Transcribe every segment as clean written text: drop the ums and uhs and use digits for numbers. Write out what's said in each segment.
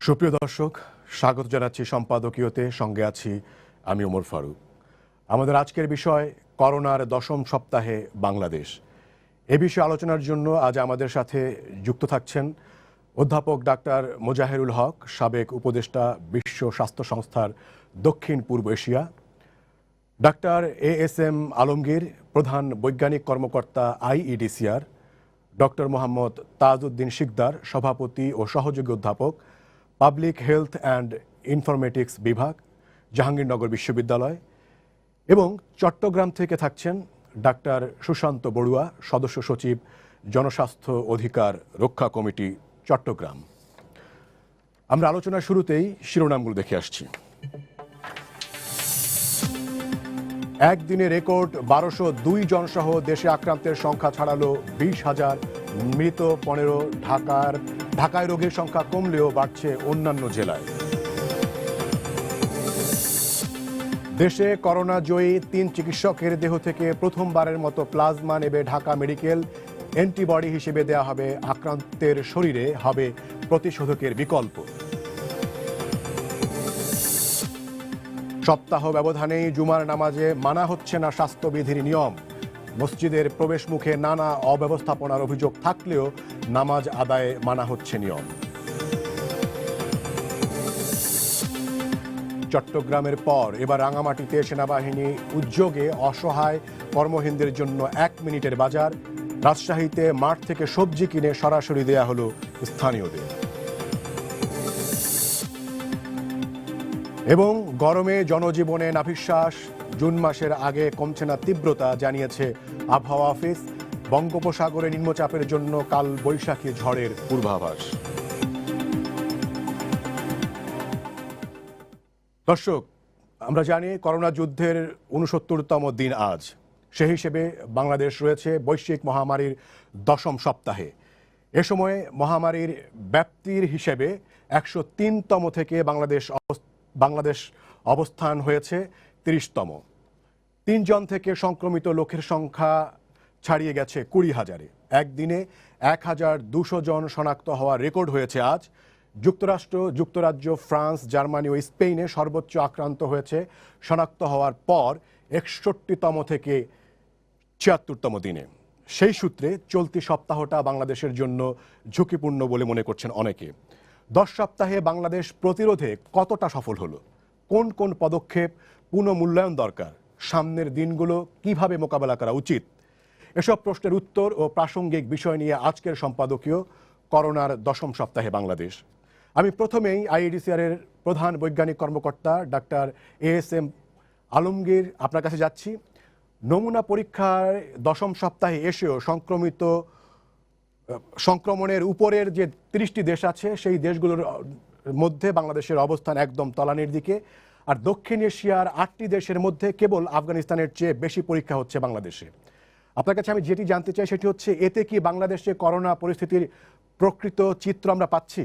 সুপ্রিয় দর্শক, স্বাগত জানাচ্ছি সম্পাদকীয়তে। সঙ্গে আছি আমি ওমর ফারুক। আমাদের আজকের বিষয় করোনার দশম সপ্তাহে বাংলাদেশ। এ বিষয়ে আলোচনার জন্য আজ আমাদের সাথে যুক্ত থাকছেন অধ্যাপক ডাক্তার মোজাহেরুল হক, সাবেক উপদেষ্টা, বিশ্ব স্বাস্থ্য সংস্থার দক্ষিণ পূর্ব এশিয়া; ডাক্তার এএসএম আলমগীর, প্রধান বৈজ্ঞানিক কর্মকর্তা আইইডিসিআর; ডক্টর মোহাম্মদ তাজউদ্দিন শিকদার, সভাপতি ও সহযোগী অধ্যাপক, পাবলিক হেলথ অ্যান্ড ইনফরমেটিক্স বিভাগ, জাহাঙ্গীরনগর বিশ্ববিদ্যালয়; এবং চট্টগ্রাম থেকে থাকছেন ডাক্তার সুশান্ত বড়ুয়া, সদস্য সচিব, জনস্বাস্থ্য অধিকার রক্ষা কমিটি, চট্টগ্রাম। আমরা আলোচনার শুরুতেই শিরোনামগুলো দেখে আসছি। একদিনে রেকর্ড 1202 জন সহ দেশে আক্রান্তের সংখ্যা ছাড়ালো 20,000, মৃত 15। ঢাকায় রোগীর সংখ্যা কমলেও বাড়ছে অন্যান্য জেলায়। দেশে করোনা জয়ী 3 চিকিৎসকের দেহ থেকে প্রথমবারের মতো প্লাজমা নেবে ঢাকা মেডিকেল। অ্যান্টিবডি হিসেবে দেয়া হবে আক্রান্তের শরীরে, হবে প্রতিষেধকের বিকল্প। সপ্তাহ ব্যবধানেই জুমার নামাজে মানা হচ্ছে না স্বাস্থ্যবিধির নিয়ম। মসজিদের প্রবেশ মুখে নানা অব্যবস্থাপনার অভিযোগ থাকলেও নামাজ আদায়ে মানা হচ্ছে নিয়ম। চট্টগ্রামের পর এবার রাঙামাটিতে সেনাবাহিনী উদ্যোগে অসহায় কর্মহীনদের জন্য 1 মিনিটের বাজার। রাজশাহীতে মাঠ থেকে সবজি কিনে সরাসরি দেয়া হলো স্থানীয়দের। এবং গরমে জনজীবনে নাভিশ্বাস, জুন মাসের আগে কমছে না তীব্রতা, জানিয়েছে আবহাওয়া অফিস। বঙ্গোপসাগরে নিম্নচাপের জন্য কাল বৈশাখী ঝড়ের পূর্বাভাস। দর্শক, আমরা জানি করোনা যুদ্ধের 69তম দিন আজ। সেই হিসেবে বাংলাদেশ রয়েছে বৈশ্বিক মহামারীর দশম সপ্তাহে। এ সময়ে মহামারীর ব্যাপ্তির হিসেবে 103তম থেকে বাংলাদেশ অবস্থান হয়েছে 30তম। 3 জন থেকে সংক্রমিত লোকের সংখ্যা ছাড়িয়ে গেছে 20,000-এ। একদিনে 1,200 জন শনাক্ত হওয়ার রেকর্ড হয়েছে আজ। যুক্তরাষ্ট্র, যুক্তরাজ্য, ফ্রান্স, জার্মানি ও স্পেনে সর্বোচ্চ আক্রান্ত হয়েছে শনাক্ত হওয়ার পর 61তম থেকে 76তম দিনে। সেই সূত্রে চলতি সপ্তাহটা বাংলাদেশের জন্য ঝুঁকিপূর্ণ বলে মনে করছেন অনেকে। 10 সপ্তাহে বাংলাদেশ প্রতিরোধে কতটা সফল হলো? কোন কোন পদক্ষেপ পুনঃমূল্যায়ন দরকার? সামনের দিনগুলো কিভাবে মোকাবেলা করা উচিত? এসব প্রশ্নের উত্তর ও প্রাসঙ্গিক বিষয় নিয়ে আজকের সম্পাদকীয় করোনার দশম সপ্তাহে বাংলাদেশ। আমি প্রথমেই আইইডিসিআর এর প্রধান বৈজ্ঞানিক কর্মকর্তা ডাক্তার এএসএম আলমগীর আপনার কাছে যাচ্ছি। নমুনা পরীক্ষার দশম সপ্তাহে এসেও সংক্রমণের উপরের যে 30টি দেশ আছে, সেই দেশগুলোর মধ্যে বাংলাদেশের অবস্থান একদম তলানির দিকে। আর দক্ষিণ এশিয়ার 8টি দেশের মধ্যে কেবল আফগানিস্তানের চেয়ে বেশি পরীক্ষা হচ্ছে বাংলাদেশে। আপনার কাছে আমি যেটি জানতে চাই সেটি হচ্ছে, এতে কি বাংলাদেশে করোনা পরিস্থিতির প্রকৃত চিত্র আমরা পাচ্ছি?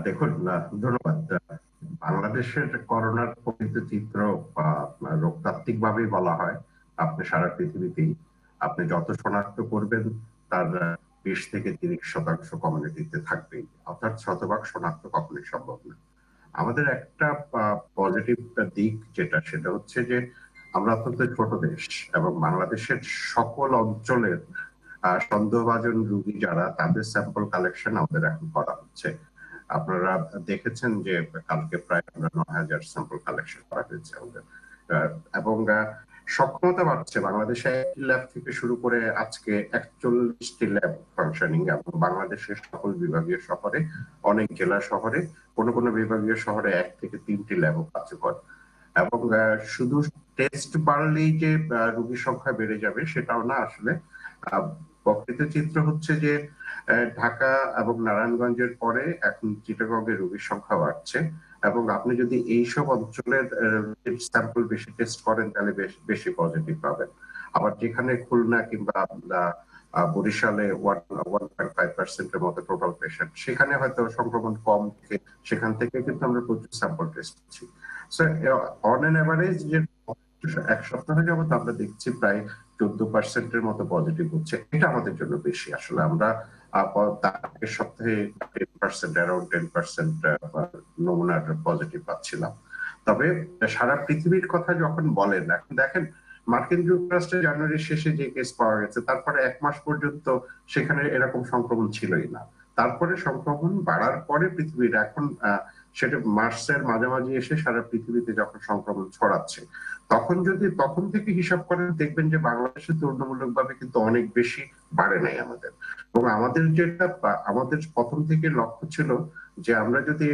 দেখুন, ধন্যবাদ। বাংলাদেশের করোনার প্রকৃত চিত্র রোগতাত্ত্বিক ভাবেই বলা হয়। আপনি সারা পৃথিবীতেই আপনি যত শনাক্ত করবেন তার 20 থেকে 30% কমিউনিটিতে থাকবেই, অর্থাৎ শতভাগ শনাক্ত কখনোই সম্ভব না। আমাদের একটা পজিটিভ দিক সেটা হচ্ছে যে আমরা অত্যন্ত ছোট দেশ, এবং বাংলাদেশের সকল অঞ্চলের সন্দেহভাজন রোগী যারা, তাদের স্যাম্পল কালেকশন আমাদের এখন করা হচ্ছে। আপনারা দেখেছেন যে কালকে প্রায় 9,000 স্যাম্পল কালেকশন করা হয়েছে আমাদের, এবং সক্ষমতা বাড়ছে। বাংলাদেশে 1টি ল্যাব থেকে শুরু করে আজকে 41টি ল্যাব ফাংশনিং, এবং বাংলাদেশের সকল বিভাগীয় শহরে, অনেক জেলা শহরে, কোন বিভাগীয় শহরে 1 থেকে 3টি ল্যাবও কার্যকর। এবং শুধু টেস্ট বাড়লেই যে রোগীর সংখ্যা বেড়ে যাবে সেটাও না। আসলে প্রকৃত চিত্র হচ্ছে যে ঢাকা এবং নারায়ণগঞ্জের পরে এখন চিটাগংয়ে রোগীর সংখ্যা বাড়ছে, এবং আপনি যদি এইসব অঞ্চলের স্যাম্পল বেশি টেস্ট করেন তাহলে বেশি পজিটিভ পাবেন। আবার যেখানে খুলনা কিংবা বরিশালে 1.5% মতো টোটাল পেশেন্ট, সেখানে হয়তো সংক্রমণ কম, সেখান থেকে কিন্তু আমরা প্রচুর স্যাম্পল টেস্ট করছি। সো অন অ্যান এভারেজ যে 1 সপ্তাহ যাবত আমরা দেখছি প্রায় 14% মতো পজিটিভ হচ্ছে। এটা আমাদের জন্য বেশি। আসলে আমরা তার আগের সপ্তাহে 10%, অ্যারাউন্ড 10% নমুনার পজিটিভ পাচ্ছিলাম। তবে সারা পৃথিবীর কথা যখন বলেন, এখন দেখেন মার্কিন যুক্তরাষ্ট্রে জানুয়ারির শেষে যে কেস পাওয়া গেছে, তারপরে 1 মাস পর্যন্ত সেখানে এরকম সংক্রমণ ছিলই না। তারপরে সংক্রমণ বাড়ার পরে পৃথিবীর এখন সেটা মার্চের মাঝামাঝি এসে সারা পৃথিবীতে যখন সংক্রমণ ছড়াচ্ছে, তখন থেকে হিসাব করেন দেখবেন যে বাংলাদেশে তুলনামূলকভাবে কিন্তু অনেক বেশি বাড়ে নাই আমাদের। এবং আমাদের প্রথম থেকে লক্ষ্য ছিল যে আমরা যদি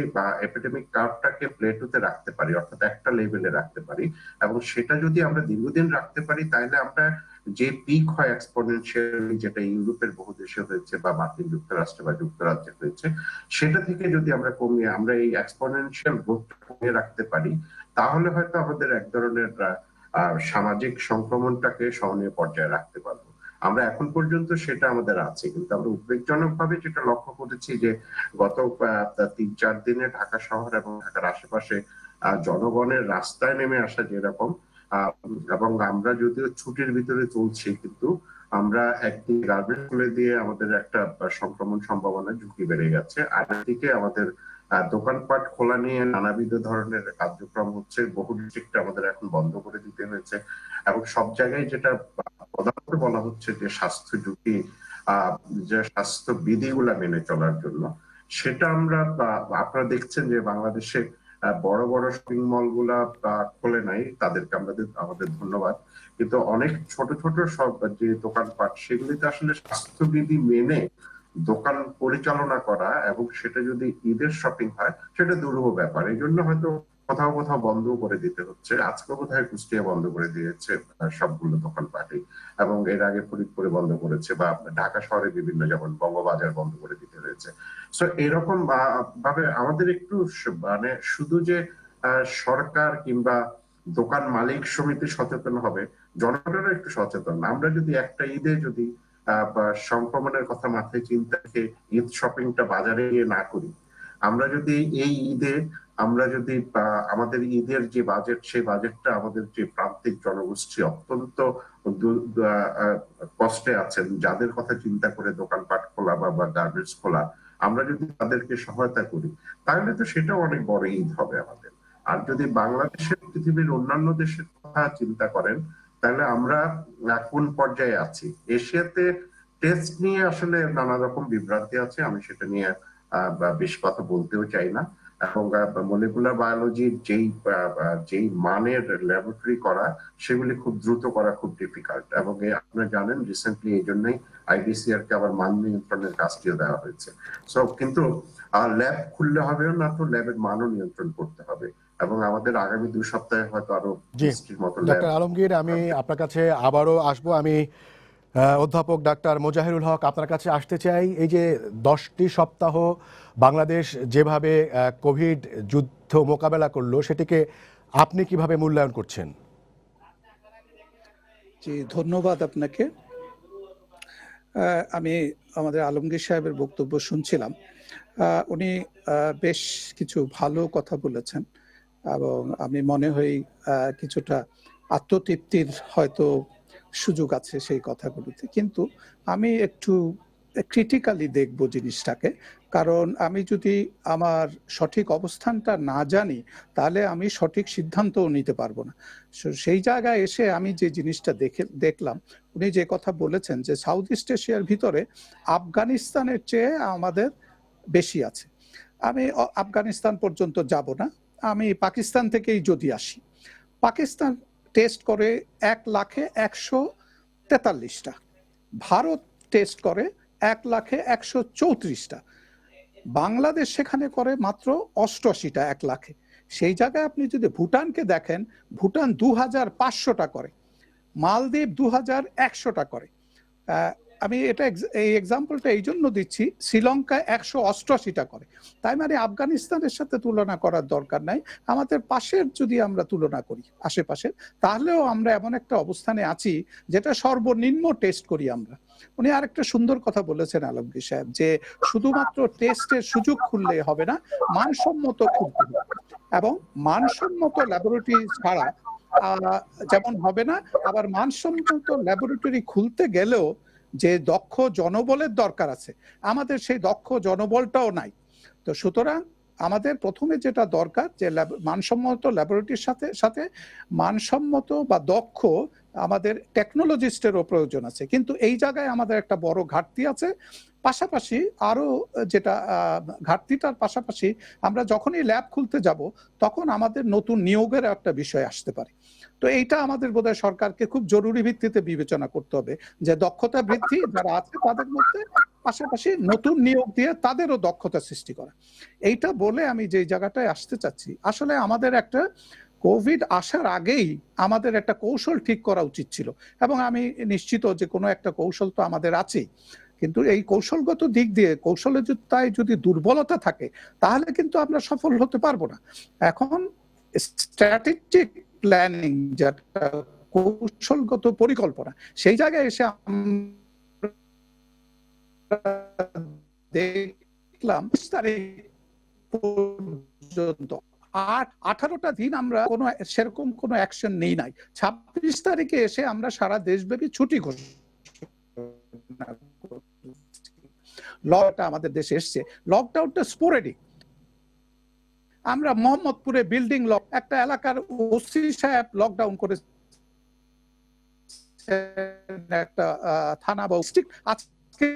এপিডেমিক কার্ভটাকে প্লেটোতে রাখতে পারি, অর্থাৎ একটা লেভেলে রাখতে পারি, এবং সেটা যদি আমরা দীর্ঘদিন রাখতে পারি, তাহলে আমরা যে পিক হয় এক্সপোনেনশিয়াল, যেটা ইউরোপের বহু দেশে হয়েছে বা মার্কিন যুক্তরাষ্ট্রে বা যুক্তরাজ্যে হয়েছে, সেটা থেকে যদি আমরা এই এক্সপোনেনশিয়াল গ্রোথটা কমিয়ে রাখতে পারি, তাহলে হয়তো আমাদের এক ধরনের সামাজিক সংক্রমণটাকে সহনীয় পর্যায়ে রাখতে পারবো। আমরা এখন পর্যন্ত সেটা আমাদের আছে, কিন্তু আমরা উদ্বেগজনক ভাবে যেটা লক্ষ্য করেছি যে গত 3-4 দিনে ঢাকা শহর এবং ঢাকার আশেপাশে জনগণের রাস্তায় নেমে আসা যেরকম, এবং আমরা যদিও ছুটির ভিতরে চলছি, কিন্তু আমরা একদিকে গার্মেন্টস খুলে দিয়ে আমাদের একটা সংক্রমণ সম্ভাবনা ঝুঁকি বেড়ে গেছে, আর একদিকে আমাদের দোকানপাট খোলা নিয়ে নানাবিধ ধরনের কার্যক্রম হচ্ছে। বহু ডিস্ট্রিক্ট আমাদের এখন বন্ধ করে দিতে হয়েছে, এবং সব জায়গায় যেটা প্রধানত বলা হচ্ছে যে স্বাস্থ্য ঝুঁকি, যে স্বাস্থ্য বিধিগুলা মেনে চলার জন্য, সেটা আপনারা দেখছেন যে বাংলাদেশে বড় বড় শপিং মল গুলা খোলে নাই, তাদেরকে আমাদের ধন্যবাদ, কিন্তু অনেক ছোট ছোট সব যে দোকানপাট, সেগুলিতে আসলে স্বাস্থ্যবিধি মেনে দোকান পরিচালনা করা, এবং সেটা যদি ঈদের শপিং হয় সেটা দুরূহ ব্যাপার। এই জন্য হয়তো কোথাও কোথাও বন্ধ করে দিতে হচ্ছে। আজকে বোধহয় কুষ্টিয়া বন্ধ করে দিয়েছে সবগুলো দোকানপাটই, এবং এর আগে ফরিদপুরে বন্ধ করেছে, বা ঢাকা শহরে বিভিন্ন, যেমন বঙ্গবাজার বন্ধ করে দিতে হয়েছে। সো এরকম ভাবে আমাদের একটু মানে শুধু যে সরকার কিংবা দোকান মালিক সমিতি সচেতন হবে, জনগণেরও একটু সচেতন। আমরা যদি একটা ঈদে যদি সংক্রমণের কথা মাথায় চিন্তা রেখে ঈদ শপিংটা বাজারে গিয়ে না করি, আমরা যদি এই ঈদে আমাদের ঈদের যে বাজেট, সেই বাজেটটা আমাদের যে প্রান্তিক জনগোষ্ঠী অত্যন্ত কষ্টে আছেন, যাদের কথা চিন্তা করে দোকানপাট খোলা বা গার্মেন্টস খোলা, আমরা যদি তাদেরকে সহায়তা করি, তাহলে তো সেটাও অনেক বড় ঈদ হবে আমাদের। আর যদি বাংলাদেশের পৃথিবীর অন্যান্য দেশের কথা চিন্তা করেন, তাহলে আমরা কোন পর্যায়ে আছি? এশিয়াতে টেস্ট নিয়ে আসলে নানা রকম বিভ্রান্তি আছে, আমি সেটা নিয়ে বেশি কথা বলতেও চাই না। এবং মলিকুলার বায়োলজির যেই মানের ল্যাবরেটরি করা, সেগুলি খুব দ্রুত করা খুব ডিফিকাল্ট, এবং আপনারা জানেন রিসেন্টলি এই জন্যই আইডিসিআর কে আবার মান নিয়ন্ত্রণের কাজটিও দেওয়া হয়েছে। সো কিন্তু ল্যাব খুললে হবে না, তো ল্যাবের মানও নিয়ন্ত্রণ করতে হবে, এবং আমাদের আগামী 2 সপ্তাহে হয়তো আরো 20টির মতো ল্যাব। ডক্টর আলমগীর, আমি আপনার কাছে আবারও আসবো। আমি অধ্যাপক ডাক্তার মোজাহিরুল হক আপনার কাছে আসতে চাই। এই যে 10টি সপ্তাহ বাংলাদেশ যেভাবে কোভিড যুদ্ধ মোকাবেলা করলো, সেটিকে আপনি কিভাবে মূল্যায়ন করছেন? জি, ধন্যবাদ আপনাকে। আমি আমাদের আলমগীর সাহেবের বক্তব্য শুনছিলাম। উনি বেশ কিছু ভালো কথা বলেছেন, এবং আমি মনে হয় কিছুটা আত্মতৃপ্তির হয়তো সুযোগ আছে সেই কথাগুলিতে। কিন্তু আমি একটু ক্রিটিক্যালি দেখব জিনিসটাকে, কারণ আমি যদি আমার সঠিক অবস্থানটা না জানি, তাহলে আমি সঠিক সিদ্ধান্তও নিতে পারবো না। সেই জায়গায় এসে আমি যে জিনিসটা দেখলাম, উনি যে কথা বলেছেন যে সাউথ ইস্ট এশিয়ার ভিতরে আফগানিস্তানের চেয়ে আমাদের বেশি আছে। আমি আফগানিস্তান পর্যন্ত যাব না, আমি পাকিস্তান থেকেই যদি আসি, পাকিস্তান টেস্ট করে 1,00,143টা, ভারত টেস্ট করে 1,00,134টা, বাংলাদেশ সেখানে করে মাত্র 88টা 1,00,000-এ। সেই জায়গায় আপনি যদি ভুটানকে দেখেন, ভুটান 2,500টা করে, মালদ্বীপ 2,100টা করে। আমি এই এক্সাম্পলটা এই জন্য দিচ্ছি, শ্রীলঙ্কা 188টা করে। তাই মানে আফগানিস্তানের সাথে তুলনা করার দরকার নাই, আমাদের পাশের যদি আমরা তুলনা করি, আশেপাশের, তাহলেও আমরা এমন একটা অবস্থানে আছি যেটা সর্বনিম্ন টেস্ট করি আমরা। উনি আরেকটা সুন্দর কথা বলেছেন আলমগীর সাহেব, যে শুধুমাত্র টেস্টের সুযোগ খুললে হবে না, মানসম্মত খুলতে হবে, এবং মানসম্মত ল্যাবরেটরি ছাড়া যেমন হবে না, আবার মানসম্মত ল্যাবরেটরি খুলতে গেলেও যে দক্ষ জনবলের দরকার আছে, আমাদের সেই দক্ষ জনবলটাও নাই। তো সুতরাং আমাদের প্রথমে যেটা দরকার যে মানসম্মত ল্যাবরেটরির সাথে সাথে মানসম্মত বা দক্ষ আমাদের টেকনোলজিস্টেরও প্রয়োজন আছে, কিন্তু এই জায়গায় আমাদের একটা বড় ঘাটতি আছে। পাশাপাশি আরো যেটা ঘাটতিটার পাশাপাশি আমরা যখনই ল্যাব খুলতে যাব তখন আমাদের নতুন নিয়োগের একটা বিষয় আসতে পারে। তো এইটা আমাদের বোধহয় সরকারকে খুব জরুরি ভিত্তিতে বিবেচনা করতে হবে যে দক্ষতা বৃদ্ধি যারা আছে তাদের মধ্যে, পাশাপাশি নতুন নিয়োগ দিয়ে তাদেরও দক্ষতা সৃষ্টি করা। এইটা বলে আমি যে জায়গাটায় আসতে চাচ্ছি, আসলে আমাদের একটা কোভিড আসার আগেই আমাদের একটা কৌশল ঠিক করা উচিত ছিল, এবং আমি নিশ্চিত যে কোনো একটা কৌশল তো আমাদের আছেই, কিন্তু এই কৌশলগত দিক দিয়ে কৌশলে তাই যদি দুর্বলতা থাকে তাহলে কিন্তু আমরা সফল হতে পারবো না। এখন স্ট্র্যাটেজিক প্ল্যানিং, যেটা কৌশলগত পরিকল্পনা, সেই জায়গায় এসে দেখলাম তারিখ পর্যন্ত 18টা দিন আমরা কোনো সেরকম কোনো অ্যাকশন নেই নাই। 26 তারিখে এসে আমরা সারা দেশব্যাপী ছুটি ঘোষণা লকডাউনটা আমাদের দেশে এসছে। লকডাউনটা স্পোরেডিক। আমরা মোহাম্মদপুরে বিল্ডিং লক, একটা এলাকার ওসি সাহেব লকডাউন করে একটা থানা বা ডিস্ট্রিক্ট, আজকে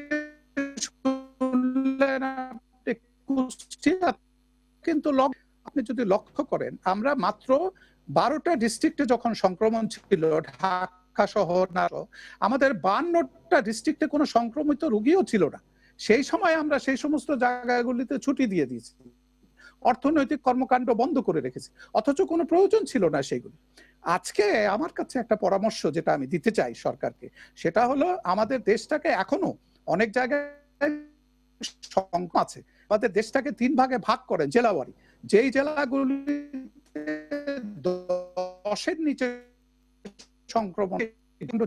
কিন্তু আপনি যদি লক্ষ্য করেন আমরা মাত্র 12টা ডিস্ট্রিক্টে যখন সংক্রমণ ছিল, ঢাকা শহর না, আমাদের 52টা ডিস্ট্রিক্টে কোনো সংক্রমিত রোগীও ছিল না। সেই সময় আমরা সেই সমস্ত জায়গাগুলিতে ছুটি দিয়ে দিয়েছি, অর্থনৈতিক কর্মকাণ্ড বন্ধ করে রেখেছি, অথচ কোনো প্রয়োজন ছিল না সেইগুলি। আজকে আমার কাছে একটা পরামর্শ যেটা আমি দিতে চাই সরকারকে, সেটা হলো আমাদের দেশটাকে এখনো অনেক জায়গায় সংখ্যা আছে, আমাদের দেশটাকে 3 ভাগে ভাগ করেন জেলাওয়ারি, যেই জেলাগুলিতে 10-এর নিচে সংক্রমণ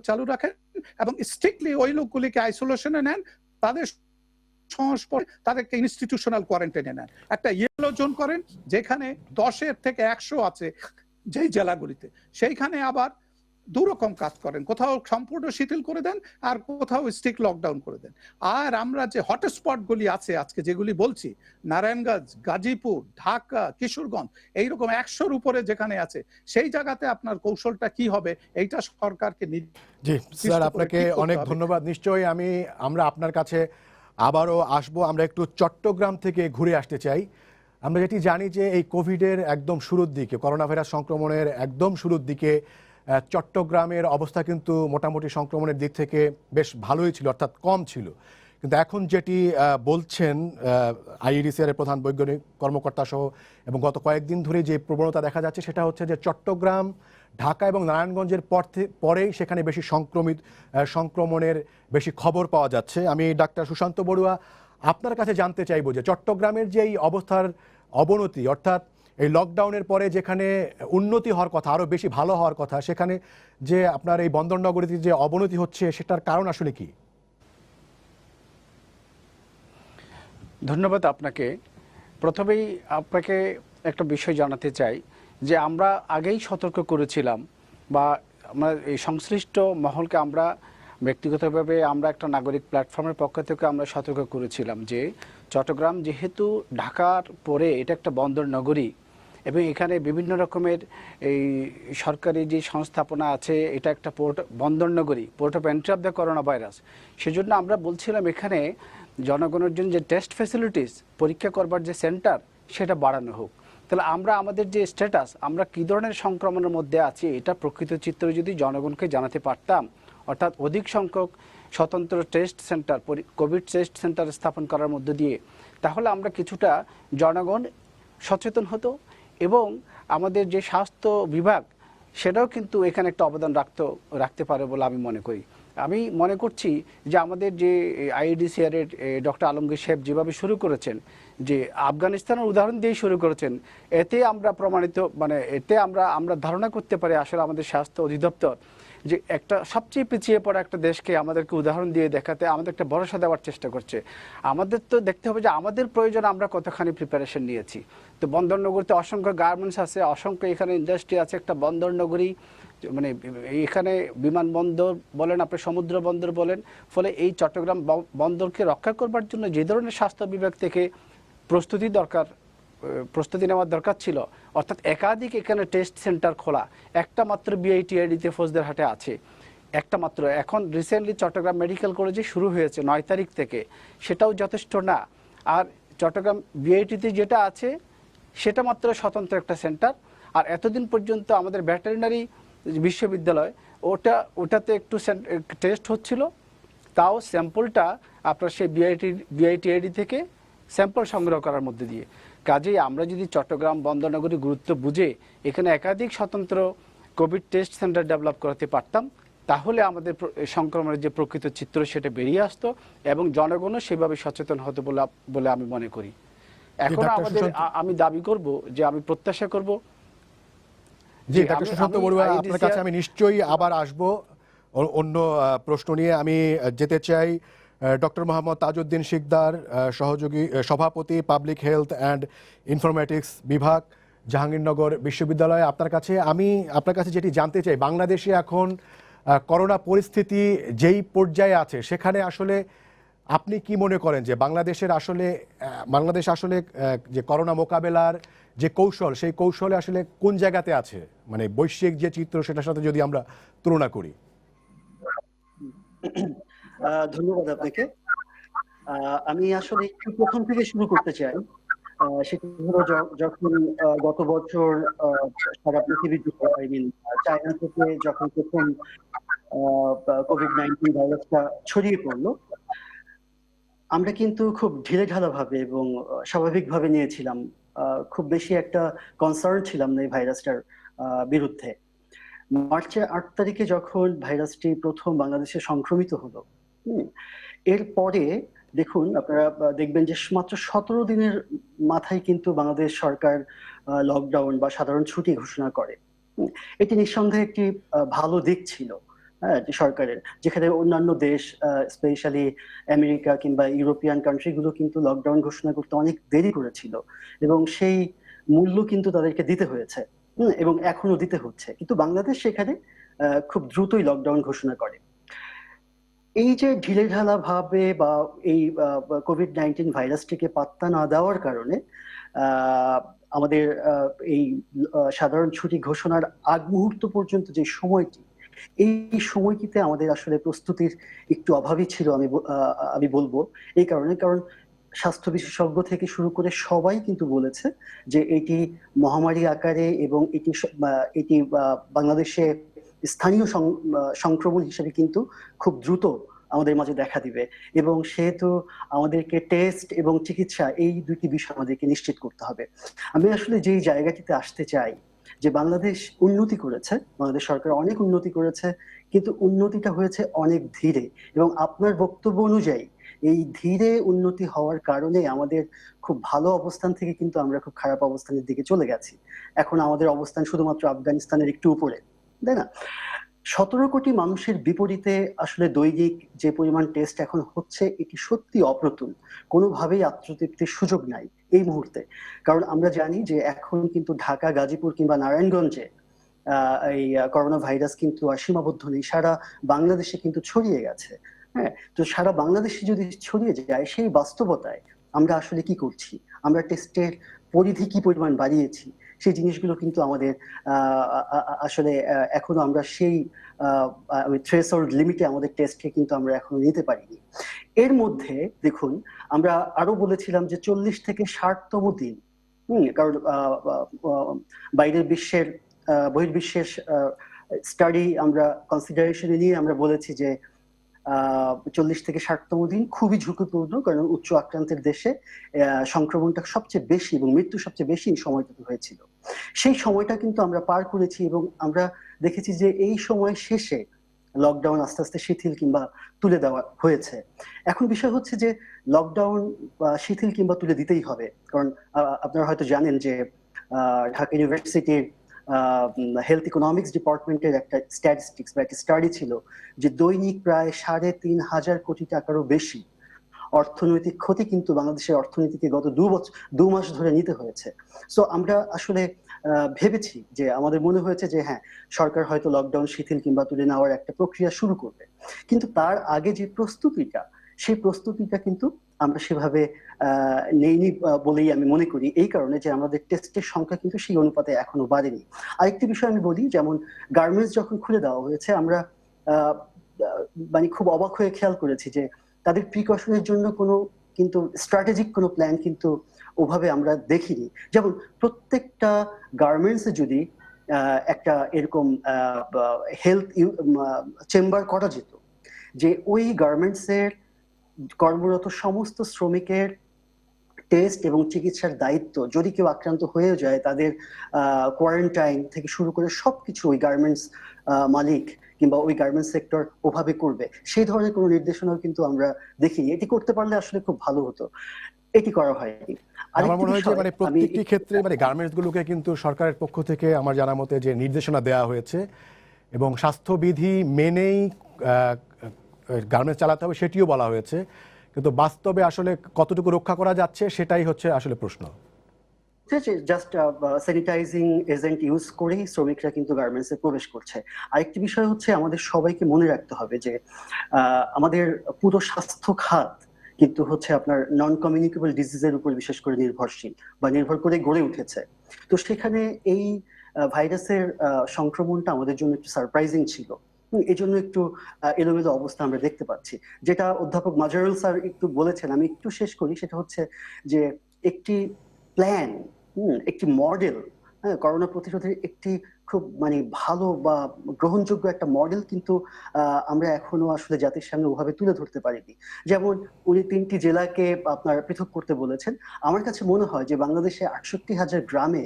চালু রাখেন এবং স্ট্রিক্টলি ওই লোকগুলিকে আইসোলেশনে নেন, তাদের সংস্পর্শে তাদেরকে ইনস্টিটিউশনাল কোয়ারেন্টাইনে নেন। একটা ইয়েলো জোন করেন যেখানে 10-এর থেকে 100 আছে যেই জেলাগুলিতে, সেইখানে আবার দুরকম কাজ করেন, কোথাও সম্পূর্ণ শিথিল করে দেন আর কোথাও স্ট্রিক্ট লকডাউন করে দেন। আর আমরা যে হটস্পট গুলি আছে আজকে যেগুলি বলছি, নারায়ণগঞ্জ, গাজীপুর, ঢাকা, কিশোরগঞ্জ, এইরকম 100-র উপরে যেখানে আছে, সেই জায়গাতে আপনার কৌশলটা কি হবে এইটা সরকারকে। জি স্যার, আপনাকে অনেক ধন্যবাদ। নিশ্চয়ই আমরা আপনার কাছে আবারও আসবো। আমরা একটু চট্টগ্রাম থেকে ঘুরে আসতে চাই। আমরা যেটি জানি যে এই কোভিডের একদম শুরুর দিকে, করোনা ভাইরাস সংক্রমণের একদম শুরুর দিকে চট্টগ্রামের অবস্থা কিন্তু মোটামুটি সংক্রমণের দিক থেকে বেশ ভালোই ছিল, অর্থাৎ কম ছিল। কিন্তু এখন যেটি বলছেন আইইডিসিআর এর প্রধান বৈজ্ঞানিক কর্মকর্তা সহ, এবং গত কয়েকদিন ধরে যে প্রবণতা দেখা যাচ্ছে সেটা হচ্ছে যে চট্টগ্রাম, ঢাকা এবং নারায়ণগঞ্জের পরেই সেখানে বেশি সংক্রমণের বেশি খবর পাওয়া যাচ্ছে। আমি ডাক্তার সুশান্ত বড়ুয়া আপনার কাছে জানতে চাইব যে চট্টগ্রামের যে এই অবস্থার অবনতি, অর্থাৎ এই লকডাউনের পরে যেখানে উন্নতি হওয়ার কথা, আরও বেশি ভালো হওয়ার কথা, সেখানে যে আপনার এই বন্দরনগরীতে যে অবনতি হচ্ছে সেটার কারণ আসলে কি? ধন্যবাদ আপনাকে। প্রথমেই আপনাকে একটা বিষয় জানাতে চাই যে আমরা আগেই সতর্ক করেছিলাম, বা আমরা এই সংশ্লিষ্ট মহলকে আমরা ব্যক্তিগতভাবে আমরা একটা নাগরিক প্ল্যাটফর্মের পক্ষ থেকে আমরা সতর্ক করেছিলাম যে চট্টগ্রাম যেহেতু ঢাকার পরে এটা একটা বন্দর নগরী এবং এখানে বিভিন্ন রকমের এই সরকারি যে সংস্থাপনা আছে, এটা একটা বন্দর নগরী, port of entry of the corona virus. সেজন্য আমরা বলছিলাম এখানে জনগণের জন্য যে টেস্ট ফ্যাসিলিটিস, পরীক্ষা করবার যে সেন্টার, সেটা বাড়ানো হোক। তাহলে আমরা আমাদের যে স্ট্যাটাস, আমরা কী ধরনের সংক্রমণের মধ্যে আছি, এটা প্রকৃত চিত্র যদি জনগণকে জানাতে পারতাম, অর্থাৎ অধিক সংখ্যক স্বতন্ত্র test centre, Covid test centre স্থাপন করার মধ্য দিয়ে, তাহলে আমরা কিছুটা জনগণ সচেতন হতো এবং আমাদের যে স্বাস্থ্য বিভাগ সেটাও কিন্তু এখানে একটা অবদান রাখতে পারে বলে আমি মনে করি। আমি মনে করছি যে আমাদের যে আইইডিসিআর এর ডক্টর আলমগীর সাহেব যেভাবে শুরু করেছেন, যে আফগানিস্তানের উদাহরণ দিয়ে শুরু করেছেন, এতে আমরা প্রমাণিত, এতে আমরা ধারণা করতে পারি আসলে আমাদের স্বাস্থ্য অধিদপ্তর যে একটা সবচেয়ে পিছিয়ে পড়া একটা দেশকে আমাদেরকে উদাহরণ দিয়ে দেখাতে আমাদের একটা ভরসা দেওয়ার চেষ্টা করছে। আমাদের তো দেখতে হবে যে আমাদের প্রয়োজন আমরা কতখানি প্রিপারেশন নিয়েছি। তো বন্দরনগরীতে অসংখ্য গার্মেন্টস আছে, অসংখ্য এখানে ইন্ডাস্ট্রি আছে, একটা বন্দরনগরী মানে এখানে বিমানবন্দর বলেন, আপনি সমুদ্র বন্দর বলেন। ফলে এই চট্টগ্রাম বন্দরকে রক্ষা করবার জন্য যে ধরনের স্বাস্থ্য বিভাগ থেকে প্রস্তুতি নেওয়ার দরকার ছিল, অর্থাৎ একাধিক এখানে টেস্ট সেন্টার খোলা, একটা মাত্র বিআইটিআইডিতে ফৌজদারহাটে আছে, একটা মাত্র। এখন রিসেন্টলি চট্টগ্রাম মেডিকেল কলেজে শুরু হয়েছে 9 তারিখ থেকে, সেটাও যথেষ্ট না। আর চট্টগ্রাম বিআইটিতে যেটা আছে সেটা মাত্র স্বতন্ত্র একটা সেন্টার। আর এতদিন পর্যন্ত আমাদের ভেটেরিনারি বিশ্ববিদ্যালয় ওটাতে একটু টেস্ট হচ্ছিল, তাও স্যাম্পলটা আপনার সেই বিআইটিআইডি থেকে স্যাম্পল সংগ্রহ করার মধ্যে দিয়ে। কাজেই আমরা যদি চট্টগ্রাম বন্দরনগরীর গুরুত্ব বুঝে এখানে একাধিক স্বতন্ত্র কোভিড টেস্ট সেন্টার ডেভেলপ করাতে পারতাম, তাহলে আমাদের সংক্রমণের যে প্রকৃত চিত্র সেটা বেরিয়ে আসতো এবং জনগণও সেভাবে সচেতন হতো বলে আমি মনে করি। এখন আমি দাবি করব যে আমি প্রত্যাশা করব জি ডাক্তার সুশান্ত বড়ুয়া, আপনার কাছে আমি নিশ্চয়ই আবার আসব অন্য প্রশ্ন নিয়ে। আমি যেতে চাই ডক্টর মোহাম্মদ তাজউদ্দিন শিকদার, সহযোগী সভাপতি পাবলিক হেলথ অ্যান্ড ইনফরমেটিক্স বিভাগ, জাহাঙ্গীরনগর বিশ্ববিদ্যালয়। আপনার কাছে যেটি জানতে চাই, বাংলাদেশে এখন করোনা পরিস্থিতি যেই পর্যায়ে আছে, সেখানে আসলে আপনি কি মনে করেন যে বাংলাদেশ আসলে যে করোনা মোকাবেলার যে কৌশল, সেই কৌশলে আসলে কোন জায়গাতে আছে, মানে বৈশ্বিক যে চিত্র সেটার সাথে যদি আমরা তুলনা করি? ধন্যবাদ আপনাকে। আমি আসলে একটু প্রথম থেকে শুরু করতে চাই। সেটা হলো যখন গত বছর সারা পৃথিবী জুড়ে, চায়না থেকে যখন প্রথম কোভিড-19 ভাইরাসটা ছড়িয়ে পড়লো, আমরা কিন্তু খুব ঢিলেঢালা ভাবে এবং স্বাভাবিকভাবে নিয়েছিলাম। খুব বেশি একটা কনসার্ন ছিলাম না এই ভাইরাসটার বিরুদ্ধে। মার্চের 8 তারিখে যখন ভাইরাসটি প্রথম বাংলাদেশে সংক্রমিত হলো, এরপরে দেখুন, আপনারা দেখবেন যে মাত্র 17 দিনের মাথায় কিন্তু বাংলাদেশ সরকার লকডাউন বা সাধারণ ছুটি ঘোষণা করে। এটি নিঃসন্দেহে একটি ভালো দিক ছিল সরকারের, যেখানে অন্যান্য দেশ স্পেশালি আমেরিকা কিংবা ইউরোপিয়ান কান্ট্রিগুলো কিন্তু লকডাউন ঘোষণা করতে অনেক দেরি করেছিল এবং সেই মূল্য কিন্তু তাদেরকে দিতে হয়েছে এবং এখনো দিতে হচ্ছে। কিন্তু বাংলাদেশ সেখানে খুব দ্রুতই লকডাউন ঘোষণা করে। এই যে ঢিলেঢালা ভাবে বা এই কোভিড-19 ভাইরাসটিকে পাত্তা না দেওয়ার কারণে আমাদের এই সাধারণ ছুটি ঘোষণার আগ মুহূর্ত পর্যন্ত যে সময়টি, এই সময়টিতে আমাদের আসলে প্রস্তুতির একটু অভাবই ছিল আমি বলবো। এই কারণ স্বাস্থ্য বিশেষজ্ঞ থেকে শুরু করে সবাই কিন্তু বলেছে যে এটি মহামারী আকারে এবং এটি বাংলাদেশে স্থানীয় সংক্রমণ হিসেবে কিন্তু খুব দ্রুত আমাদের মাঝে দেখা দিবে এবং সেহেতু আমাদেরকে টেস্ট এবং চিকিৎসা, এই দুটি বিষয় আমাদেরকে নিশ্চিত করতে হবে। আমি আসলে যেই জায়গাটিতে আসতে চাই যে বাংলাদেশ উন্নতি করেছে, বাংলাদেশ সরকার অনেক উন্নতি করেছে, কিন্তু উন্নতিটা হয়েছে অনেক ধীরে এবং আপনার বক্তব্য অনুযায়ী এই ধীরে উন্নতি হওয়ার কারণে আমাদের খুব ভালো অবস্থান থেকে কিন্তু আমরা খুব খারাপ অবস্থানের দিকে চলে গেছি। এখন আমাদের অবস্থান শুধুমাত্র আফগানিস্তানের একটু উপরে, তাই না? 17 কোটি মানুষের বিপরীতে আসলে দৈনিক যে পরিমাণ টেস্ট এখন হচ্ছে, এটি সত্যি অপ্রতুল। কোনোভাবেই আত্মতৃপ্তির সুযোগ নাই এই মুহূর্তে। কারণ আমরা জানি যে এখন কিন্তু ঢাকা, গাজীপুর কিংবা নারায়ণগঞ্জে এই করোনা ভাইরাস কিন্তু আর সীমাবদ্ধ নেই, সারা বাংলাদেশে কিন্তু ছড়িয়ে গেছে। হ্যাঁ, তো সারা বাংলাদেশে যদি ছড়িয়ে যায়, সেই বাস্তবতায় আমরা আসলে কি করছি, আমরা টেস্টের পরিধি কি পরিমাণ বাড়িয়েছি, সেই জিনিসগুলো কিন্তু আমাদের আসলে এখনো আমরা সেই থ্রেশহোল্ড লিমিটে আমাদের টেস্টকে কিন্তু আমরা এখনো নিতে পারিনি। এর মধ্যে দেখুন, আমরা আরো বলেছিলাম যে 40 থেকে 60তম দিন, কারণ বহির্বিশ্বের স্টাডি আমরা কনসিডারেশনে নিয়ে আমরা বলেছি যে 40 থেকে 60তম দিন খুবই ঝুঁকিপূর্ণ, কারণ উচ্চ আক্রান্তের দেশে সংক্রমণটা সবচেয়ে বেশি এবং মৃত্যু সবচেয়ে বেশি এই সময়টাতে হয়েছিল। সেই সময়টা কিন্তু আমরা পার করেছি এবং আমরা দেখেছি যে এই সময় শেষে লকডাউন আস্তে আস্তে শিথিল কিংবা তুলে দেওয়া হয়েছে। এখন বিষয় হচ্ছে যে লকডাউন শিথিল কিংবা তুলে দিতেই হবে, কারণ আপনারা হয়তো জানেন যে ঢাকা ইউনিভার্সিটির হেলথ ইকোনমিক্স ডিপার্টমেন্টের একটা স্ট্যাটিস্টিক্স বা একটা স্টাডি ছিল যে দৈনিক প্রায় 3,500 কোটি টাকারও বেশি অর্থনৈতিক ক্ষতি কিন্তু বাংলাদেশের অর্থনীতিকে গত 2 মাস ধরে নিতে হয়েছে। সো আমরা আসলে ভেবেছি যে আমাদের মনে হয়েছে যে হ্যাঁ, সরকার হয়তো লকডাউন শিথিল কিংবা তুলে নেওয়ার একটা প্রক্রিয়া শুরু করবে, কিন্তু তার আগে যে প্রস্তুতিটা, সেই প্রস্তুতিটা কিন্তু আমরা সেভাবে নেইনি বলেই আমি মনে করি। এই কারণে যে আমাদের টেস্টের সংখ্যা কিন্তু সেই অনুপাতে এখনো বাড়েনি। আরেকটি বিষয় আমি বলি, যেমন গার্মেন্টস যখন খুলে দেওয়া হয়েছে, আমরা আহ, মানে খুব অবাক হয়ে খেয়াল করেছি যে তাদের প্রিকশনের জন্য কোনো কিন্তু স্ট্র্যাটেজিক কোনো প্ল্যান কিন্তু ওভাবে আমরা দেখিনি। যেমন প্রত্যেকটা গার্মেন্টসে যদি একটা এরকম হেলথ চেম্বার করা যেত, যে ওই গার্মেন্টস এর কর্মরত সমস্ত শ্রমিকের টেস্ট এবং চিকিৎসার দায়িত্ব, যদি কেউ আক্রান্ত হয়ে যায় তাদের কোয়ারেন্টাইন থেকে শুরু করে সবকিছু ওই গার্মেন্টস মালিক কিংবা ওই গার্মেন্টস সেক্টর ওভাবে করবে, সেই ধরনের কোনো নির্দেশনাও কিন্তু আমরা দেখিনি। এটি করতে পারলে আসলে খুব ভালো হতো, এটি করা হয়নি। আমার মনে হয় যে মানে প্রত্যেকটি ক্ষেত্রে মানে গার্মেন্টস গুলোকে কিন্তু সরকারের পক্ষ থেকে আমার জানা মতে যে নির্দেশনা দেওয়া হয়েছে এবং স্বাস্থ্যবিধি মেনেই গার্মেন্টস চালাতে হবে সেটিও বলা হয়েছে, কিন্তু বাস্তবে আসলে কতটুকু রক্ষা করা যাচ্ছে সেটাই হচ্ছে আসলে প্রশ্ন। জাস্ট স্যানিটাইজিং এজেন্ট ইউজ করেই শ্রমিকরা কিন্তু গার্মেন্টসে প্রবেশ করছে। আরেকটি বিষয় হচ্ছে, আমাদের সবাইকে মনে রাখতে হবে যে আমাদের পুরো স্বাস্থ্য খাত কিন্তু হচ্ছে আপনার নন কমিউনিকেবল ডিজিজের উপর বিশেষ করে নির্ভরশীল বা নির্ভর করে গড়ে উঠেছে। তো সেখানে এই ভাইরাসের সংক্রমণটা আমাদের জন্য একটু সারপ্রাইজিং ছিল। এই জন্য একটু এলোমেলো অবস্থা আমরা দেখতে পাচ্ছি। যেটা অধ্যাপক মাজহারুল স্যার একটু বলেছেন, আমি একটু শেষ করি, সেটা হচ্ছে যে একটি প্ল্যান, একটি মডেল, হ্যাঁ, করোনা প্রতিরোধের একটি খুব মানে ভালো বা গ্রহণযোগ্য একটা মডেল কিন্তু আমরা এখনো আসলে জাতির সামনে ওভাবে তুলে ধরতে পারিনি। যেমন উনি 3টি জেলাকে আপনার পৃথক করতে বলেছেন। আমার কাছে মনে হয় যে বাংলাদেশে 68,000 গ্রামে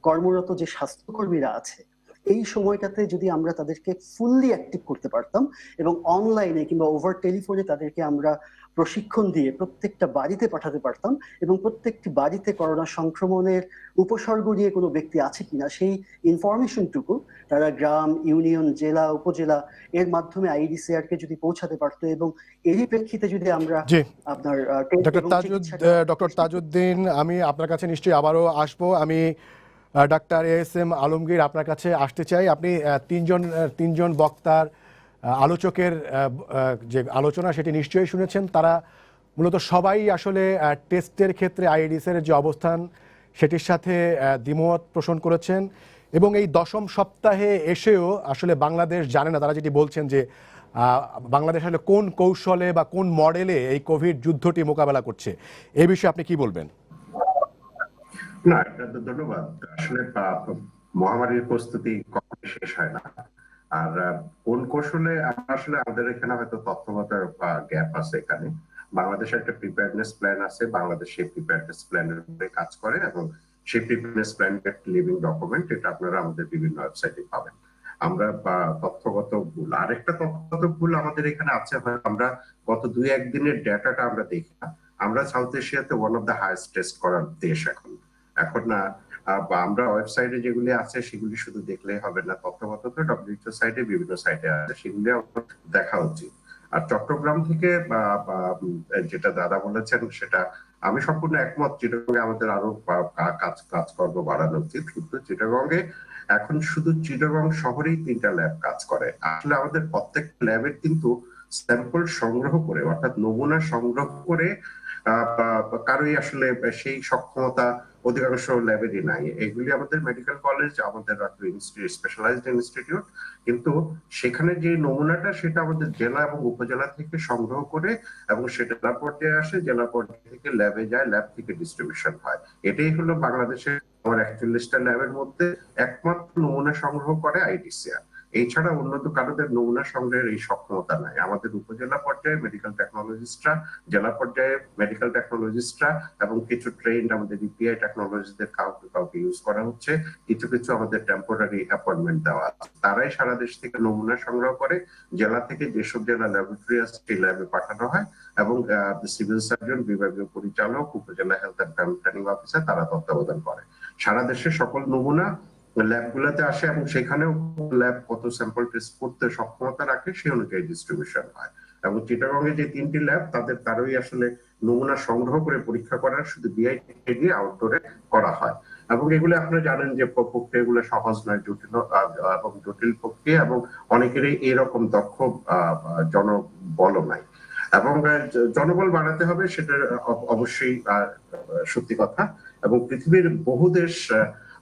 কর্মরত যে স্বাস্থ্যকর্মীরা আছে, এই সময়টাতে যদি আমরা তাদেরকে ফুললি অ্যাক্টিভ করতে পারতাম এবং অনলাইনে কিংবা ওভার টেলিফোনে তাদেরকে আমরা প্রশিক্ষণ দিয়ে প্রত্যেকটা বাড়িতে পাঠাতে পারতাম এবং প্রত্যেকটি বাড়িতে করোনা সংক্রমণের উপসর্গ নিয়ে কোনো ব্যক্তি আছে কিনা সেই ইনফরমেশনটুকু তারা গ্রাম, ইউনিয়ন, জেলা, উপজেলা এর মাধ্যমে আইডিসিআর কে যদি পৌঁছাতে পারতো, এবং এরই প্রেক্ষিতে যদি আমরা আপনার ডক্টর তাজউদ্দিন, আমি আপনার কাছে নিশ্চয়ই আবারও আসবো। আমি ডাক্তার ASM আলমগীর আপনার কাছে আসতে চাই। আপনি তিনজন বক্তার আলোচকের যে আলোচনা সেটি নিশ্চয়ই শুনেছেন। তারা মূলত সবাই আসলে টেস্টের ক্ষেত্রে আইডিসিআর যে অবস্থান সেটির সাথে দ্বিমত পোষণ করেছেন এবং এই 10ম সপ্তাহে এসেও আসলে বাংলাদেশ জানে না। তারা যেটি বলছেন যে বাংলাদেশ আসলে কোন কৌশলে বা কোন মডেলে এই কোভিড যুদ্ধটি মোকাবেলা করছে, এই বিষয়ে আপনি কি বলবেন? না, ধন্যবাদ। আসলে মহামারীর প্রস্তুতি কখনো শেষ হয় না। আর কোন কৌশলে আসলে আমাদের এখানে হয়তো তথ্যগত গ্যাপ আছে। এখানে বাংলাদেশের একটা প্রিপেয়ারনেস প্ল্যান আছে, বাংলাদেশ সেই প্রিপেয়ারনেস প্ল্যানের উপরে কাজ করে এবং সেই প্রিপেয়ারনেস প্ল্যান একটা লিভিং ডকুমেন্ট, এটা আপনারা আমাদের বিভিন্ন ওয়েবসাইটে পাবেন। আমরা তথ্যগত ভুল, আরেকটা তথ্যগত ভুল আমাদের এখানে আছে, আমরা গত 2-1 দিনের ডেটাটা আমরা দেখি না। আমরা সাউথ এশিয়াতে one of the highest test করার দেশ এখন না। আমরা ওয়েবসাইটে যেগুলি আছে সেগুলি শুধু দেখলে হবে না, তথ্যগত তো WHO সাইটে বিভিন্ন সাইটে আছে, সেগুলি দেখা উচিত। আর চট্টগ্রাম থেকে যেটা দাদা বলেছেন সেটা আমি সম্পূর্ণ একমত, চিটাগংয়ে আমাদের আরো কাজকর্ম বাড়ানো উচিত। কিন্তু চিটাগংয়ে এখন শুধু চিটাগং শহরেই 3টা ল্যাব কাজ করে। আসলে আমাদের প্রত্যেকটা ল্যাবের কিন্তু স্যাম্পল সংগ্রহ করে, অর্থাৎ নমুনা সংগ্রহ করে কারোই আসলে সেই সক্ষমতা অধিকাংশ ল্যাবেরই নাই। এগুলি আমাদের মেডিকেল কলেজ, আমাদের স্পেশালাইজড ইনস্টিটিউট, কিন্তু সেখানে যে নমুনাটা সেটা আমাদের জেলা এবং উপজেলা থেকে সংগ্রহ করে এবং সেটা জেলা পর্যায়ে আসে, জেলা পর্যায়ে থেকে ল্যাবে যায়, ল্যাব থেকে ডিস্ট্রিবিউশন হয়। এটাই হলো বাংলাদেশের আমার 41টা ল্যাবের মধ্যে একমাত্র নমুনা সংগ্রহ করে আইডিসিআর। এছাড়া উন্নত কারোদের নমুনা সংগ্রহের এই সক্ষমতা নাই। আমাদের উপজেলা পর্যায়ে মেডিকেল টেকনোলজিস্টরা, জেলা পর্যায়ে মেডিকেল টেকনোলজিস্টরা এবং কিছু ট্রেন্ড আমাদের ইপিআই টেকনোলজিদের কাউকে ইউজ করা হচ্ছে, কিছু আমাদের টেম্পোরারি অ্যাপয়েন্টমেন্ট দেওয়া আছে। তারাই সারা দেশ থেকে নমুনা সংগ্রহ করে জেলা থেকে যেসব জেলা ল্যাবরেটরি আছে সেই ল্যাবে পাঠানো হয় এবং সিভিল সার্জন, বিভাগীয় পরিচালক, উপজেলা health and family planning officer তারা তত্ত্বাবধান করে। সারা দেশের সকল নমুনা ল্যাবগুলোতে আসে এবং সেখানেও ল্যাব কত স্যাম্পল টেস্ট করতে সক্ষমতা রাখে সেই অনুযায়ী ডিস্ট্রিবিউশন হয়। এবং চিটাগং এ যে 3টি ল্যাব তারই আসলে নমুনা সংগ্রহ করে পরীক্ষা করার শুধু বিআইটি দিয়ে আউটডোরে করা হয়। এবং এগুলো আপনারা জানেন যে প্রক্রিয়া এগুলো সহজ নয়, জটিল এবং জটিল প্রক্রিয়া, এবং অনেকেরই এরকম দক্ষ জনবল নাই। এবং জনবল বাড়াতে হবে, সেটা অবশ্যই সত্যি কথা। এবং পৃথিবীর বহু দেশ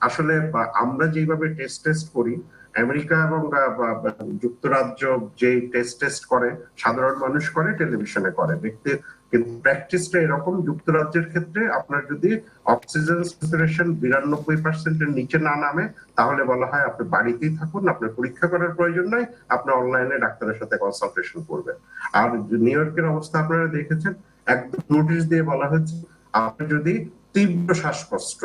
আসলে আমরা যেভাবে টেস্ট করি, আমেরিকা এবং যুক্তরাজ্য যে টেস্ট করে সাধারণ মানুষ করে, টেলিভিশনে করে দেখতে, কিন্তু প্র্যাকটিসটা এরকম। যুক্তরাজ্যের ক্ষেত্রে আপনার যদি অক্সিজেন স্যাচুরেশন 92% নিচে না নামে, তাহলে বলা হয় আপনি বাড়িতেই থাকুন, আপনার পরীক্ষা করার প্রয়োজন নাই, আপনি অনলাইনে ডাক্তারের সাথে কনসালটেশন করবেন। আর নিউ ইয়র্কের অবস্থা আপনারা দেখেছেন, একদম নোটিশ দিয়ে বলা হয়েছে আপনি যদি তীব্র শ্বাসকষ্ট,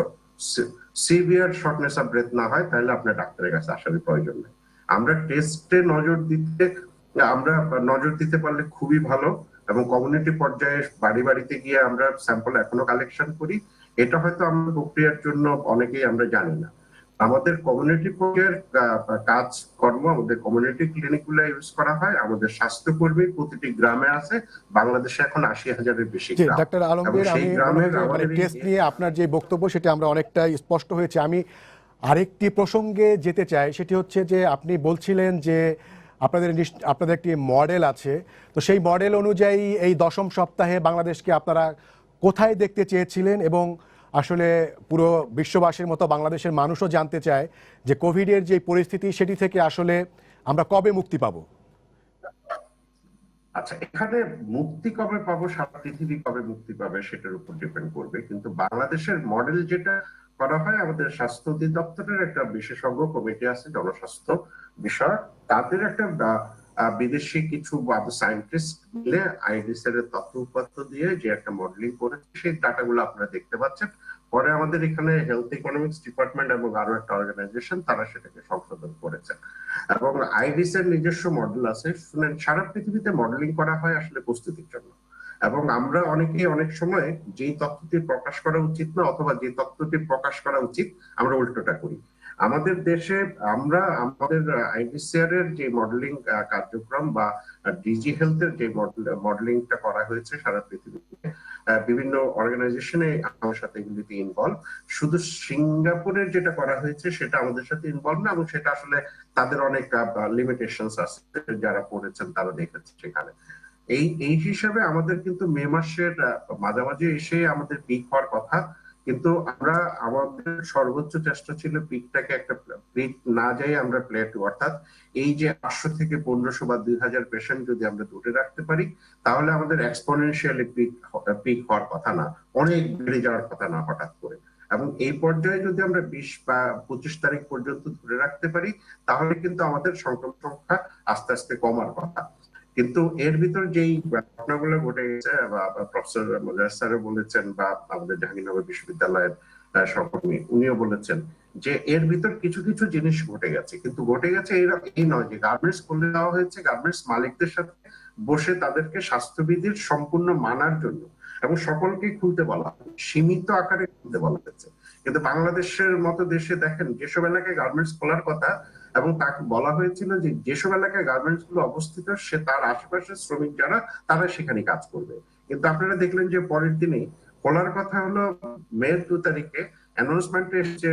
সিভিয়ার শর্টনেস অফ ব্রেথ না হয়, তাহলে আপনার ডাক্তারের কাছে আসার প্রয়োজন নেই। আমরা টেস্টে নজর দিতে পারলে খুবই ভালো। এবং কমিউনিটি পর্যায়ে বাড়িতে গিয়ে আমরা স্যাম্পল এখনো কালেকশন করি। এটা হয়তো আমাদের প্রক্রিয়ার জন্য অনেকেই আমরা জানি না। আমাদের কমিউনিটি পর্যায়ের কাজকর্ম, আমাদের কমিউনিটি ক্লিনিক গুলো ইউজ করা হয়। আমাদের স্বাস্থ্যকর্মী প্রতিটি গ্রামে আছে। বাংলাদেশে এখন 80,000-এর বেশি গ্রাম। ডাক্তার আলমগীর, আমি মনে হয় যে টেস্ট নিয়ে আপনার যে বক্তব্য সেটা আমরা অনেকটা স্পষ্ট হয়েছে। আমি আরেকটি প্রসঙ্গে যেতে চাই, সেটি হচ্ছে যে আপনি বলছিলেন যে আপনাদের একটি মডেল আছে, তো সেই মডেল অনুযায়ী এই 10ম সপ্তাহে বাংলাদেশকে আপনারা কোথায় দেখতে চেয়েছিলেন, এবং আসলে পুরো বিশ্ববাসীর মতো বাংলাদেশের মানুষও জানতে চায় যে কোভিডের যে পরিস্থিতি সেটি থেকে আসলে আমরা কবে মুক্তি পাবো? আচ্ছা, এখানে মুক্তি কবে পাবো, সারা পৃথিবী কবে মুক্তি পাবে সেটার উপর ডিপেন্ড করবে। কিন্তু বাংলাদেশের মডেল যেটা করা হয়, আমাদের স্বাস্থ্য অধিদপ্তরের একটা বিশেষজ্ঞ কমিটি আছে জনস্বাস্থ্য বিষয়ক, তাদের একটা বিদেশি কিছু সায়েন্টিস্ট মিলে আইডিএস এর তথ্য উপাত্ত দিয়ে যে একটা মডেলিং করেছে, সেই ডাটাগুলো আপনারা দেখতে পাচ্ছেন। পরে আমাদের এখানে হেলথ ইকোনমিক্স ডিপার্টমেন্ট এবং আরো একটা অর্গানাইজেশন তারা সেটাকে সংশোধন করেছে। এবং আইডিএস এর নিজস্ব মডেল আছে। শুনেন, সারা পৃথিবীতে মডেলিং করা হয় আসলে প্রস্তুতির জন্য। এবং আমরা অনেকেই অনেক সময় যেই তথ্যটি প্রকাশ করা উচিত না, অথবা যে তথ্যটি প্রকাশ করা উচিত, আমরা উল্টোটা করি। আমাদের দেশে আমরা আমাদের আইডিসিআর এর যে মডেলিং কার্যক্রম বা ডিজি হেলথের যে মডেলিংটা করা হয়েছে সারা পৃথিবীতে, বিভিন্ন অর্গানাইজেশনে আমার সাথে এগুলিতে ইনভলভ। শুধু সিঙ্গাপুরের যেটা করা হয়েছে সেটা আমাদের সাথে ইনভলভ না, এবং সেটা আসলে তাদের অনেক লিমিটেশনস আছে, যারা পড়েছেন তারা দেখেছে সেখানে। এই হিসাবে আমাদের কিন্তু মে মাসের মাঝামাঝি এসে আমাদের পিক হওয়ার কথা, কিন্তু আমাদের সর্বোচ্চ চেষ্টা ছিল পিকটাকে একটা পিক না যাই আমরা প্লেটু, অর্থাৎ এই যে 800 থেকে 1500 বা 2000 পেশেন্ট যদি আমরা ধরে রাখতে পারি, তাহলে আমাদের এক্সপোনেনশিয়ালি পিক হওয়ার কথা না, অনেক বেড়ে যাওয়ার কথা না হঠাৎ করে। এবং এই পর্যায়ে যদি আমরা 20 বা 25 তারিখ পর্যন্ত ধরে রাখতে পারি, তাহলে কিন্তু আমাদের সংক্রমণ সংখ্যা আস্তে আস্তে কমার কথা। কিন্তু এর ভিতর যেই ঘটনাগুলো ঘটে গেছে, বা প্রফেসর মোজাহিদ স্যারও বলেছেন, বা আমাদের জাহাঙ্গীরনগর বিশ্ববিদ্যালয়ের সহকর্মী উনিও বলেছেন, যে এর ভিতর কিছু কিছু জিনিস ঘটে গেছে। কিন্তু ঘটে গেছে এই নয় যে গার্মেন্টস খুলে দেওয়া হয়েছে, গার্মেন্টস মালিকদের সাথে বসে তাদেরকে স্বাস্থ্যবিধির সম্পূর্ণ মানার জন্য এবং সকলকে খুলতে বলা, সীমিত আকারে খুলতে বলা হয়েছে। কিন্তু বাংলাদেশের মতো দেশে দেখেন, যেসব এলাকায় গার্মেন্টস খোলার কথা এবং তাকে বলা হয়েছিল যে যেসব এলাকায় গার্মেন্টস গুলো অবস্থিত, সে তার আশেপাশে শ্রমিক যারা, তারা সেখানে কাজ করবে। কিন্তু আপনারা দেখলেন যে পরের দিনই খোলার কথা হলো মে 2 তারিখে, অ্যানাউন্সমেন্ট এসেছে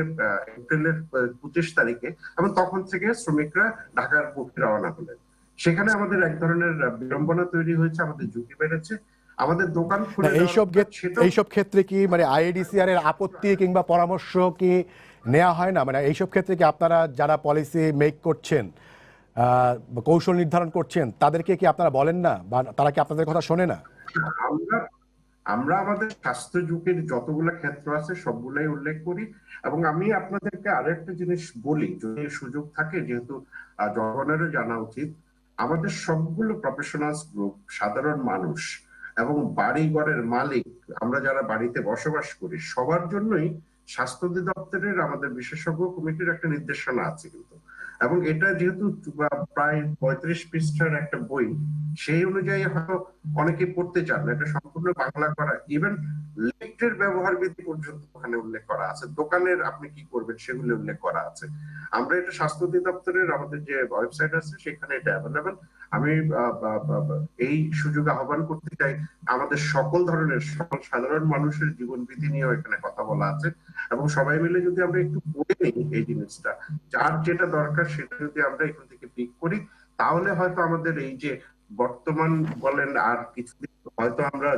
এপ্রিলের 25 তারিখে, এবং তখন থেকে শ্রমিকরা ঢাকার পক্ষে রওনা হলেন। সেখানে আমাদের এক ধরনের বিড়ম্বনা তৈরি হয়েছে, আমাদের ঝুঁকি বেড়েছে। আমাদের দোকান খুলে এইসব ক্ষেত্রে কি মানে আইডিসিআর এর আপত্তি কিংবা পরামর্শ কি নেওয়া হয় না? মানে এইসব ক্ষেত্রে কি আপনারা যারা পলিসি মেক করছেন, কৌশল নির্ধারণ করছেন, তাদেরকে কি আপনারা বলেন না, বা তারা কি আপনাদের কথা শোনে না? আমরা আমাদের স্বাস্থ্য ঝুঁকির যতগুলো ক্ষেত্র আছে সবগুলাই উল্লেখ করি। এবং আমি আপনাদেরকে আরেকটা জিনিস বলি, যদি সুযোগ থাকে, যেহেতু জনগণেরও জানা উচিত, আমাদের সবগুলো প্রফেশনালস গ্রুপ, সাধারণ মানুষ এবং বাড়ি ঘরের মালিক, আমরা যারা বাড়িতে বসবাস করি, সবার জন্যই স্বাস্থ্য অধিদপ্তরের আমাদের বিশেষজ্ঞ কমিটির একটা নির্দেশনা আছে। কিন্তু এবং এটা যেহেতু প্রায় 35 পৃষ্ঠার একটা বই, সেই অনুযায়ী হয়তো অনেকে পড়তে চান না। এটা সম্পূর্ণ বাংলা করা, ইভেন লিফটের ব্যবহার বিধি পর্যন্ত ওখানে উল্লেখ করা আছে, দোকানের আপনি কি করবেন সেগুলো উল্লেখ করা আছে। আমরা এটা স্বাস্থ্য অধিদপ্তরের আমাদের যে ওয়েবসাইট আছে সেখানে এটা অ্যাভেলেবেল। আমি এই সুযোগে আহ্বান করতে চাই, আমাদের সকল ধরনের সকল সাধারণ মানুষের জীবন বিধি নিয়েও এখানে কথা বলা আছে, এবং সবাই মিলে যদি আমরা একটু পড়ে নিই এই জিনিসটা, যার যেটা দরকার সেটা যদি আমরা এখান থেকে পিক করি, তাহলে হয়তো আমাদের এই যে বর্তমান বলেন আর কিছুদিন হয়তো আমরা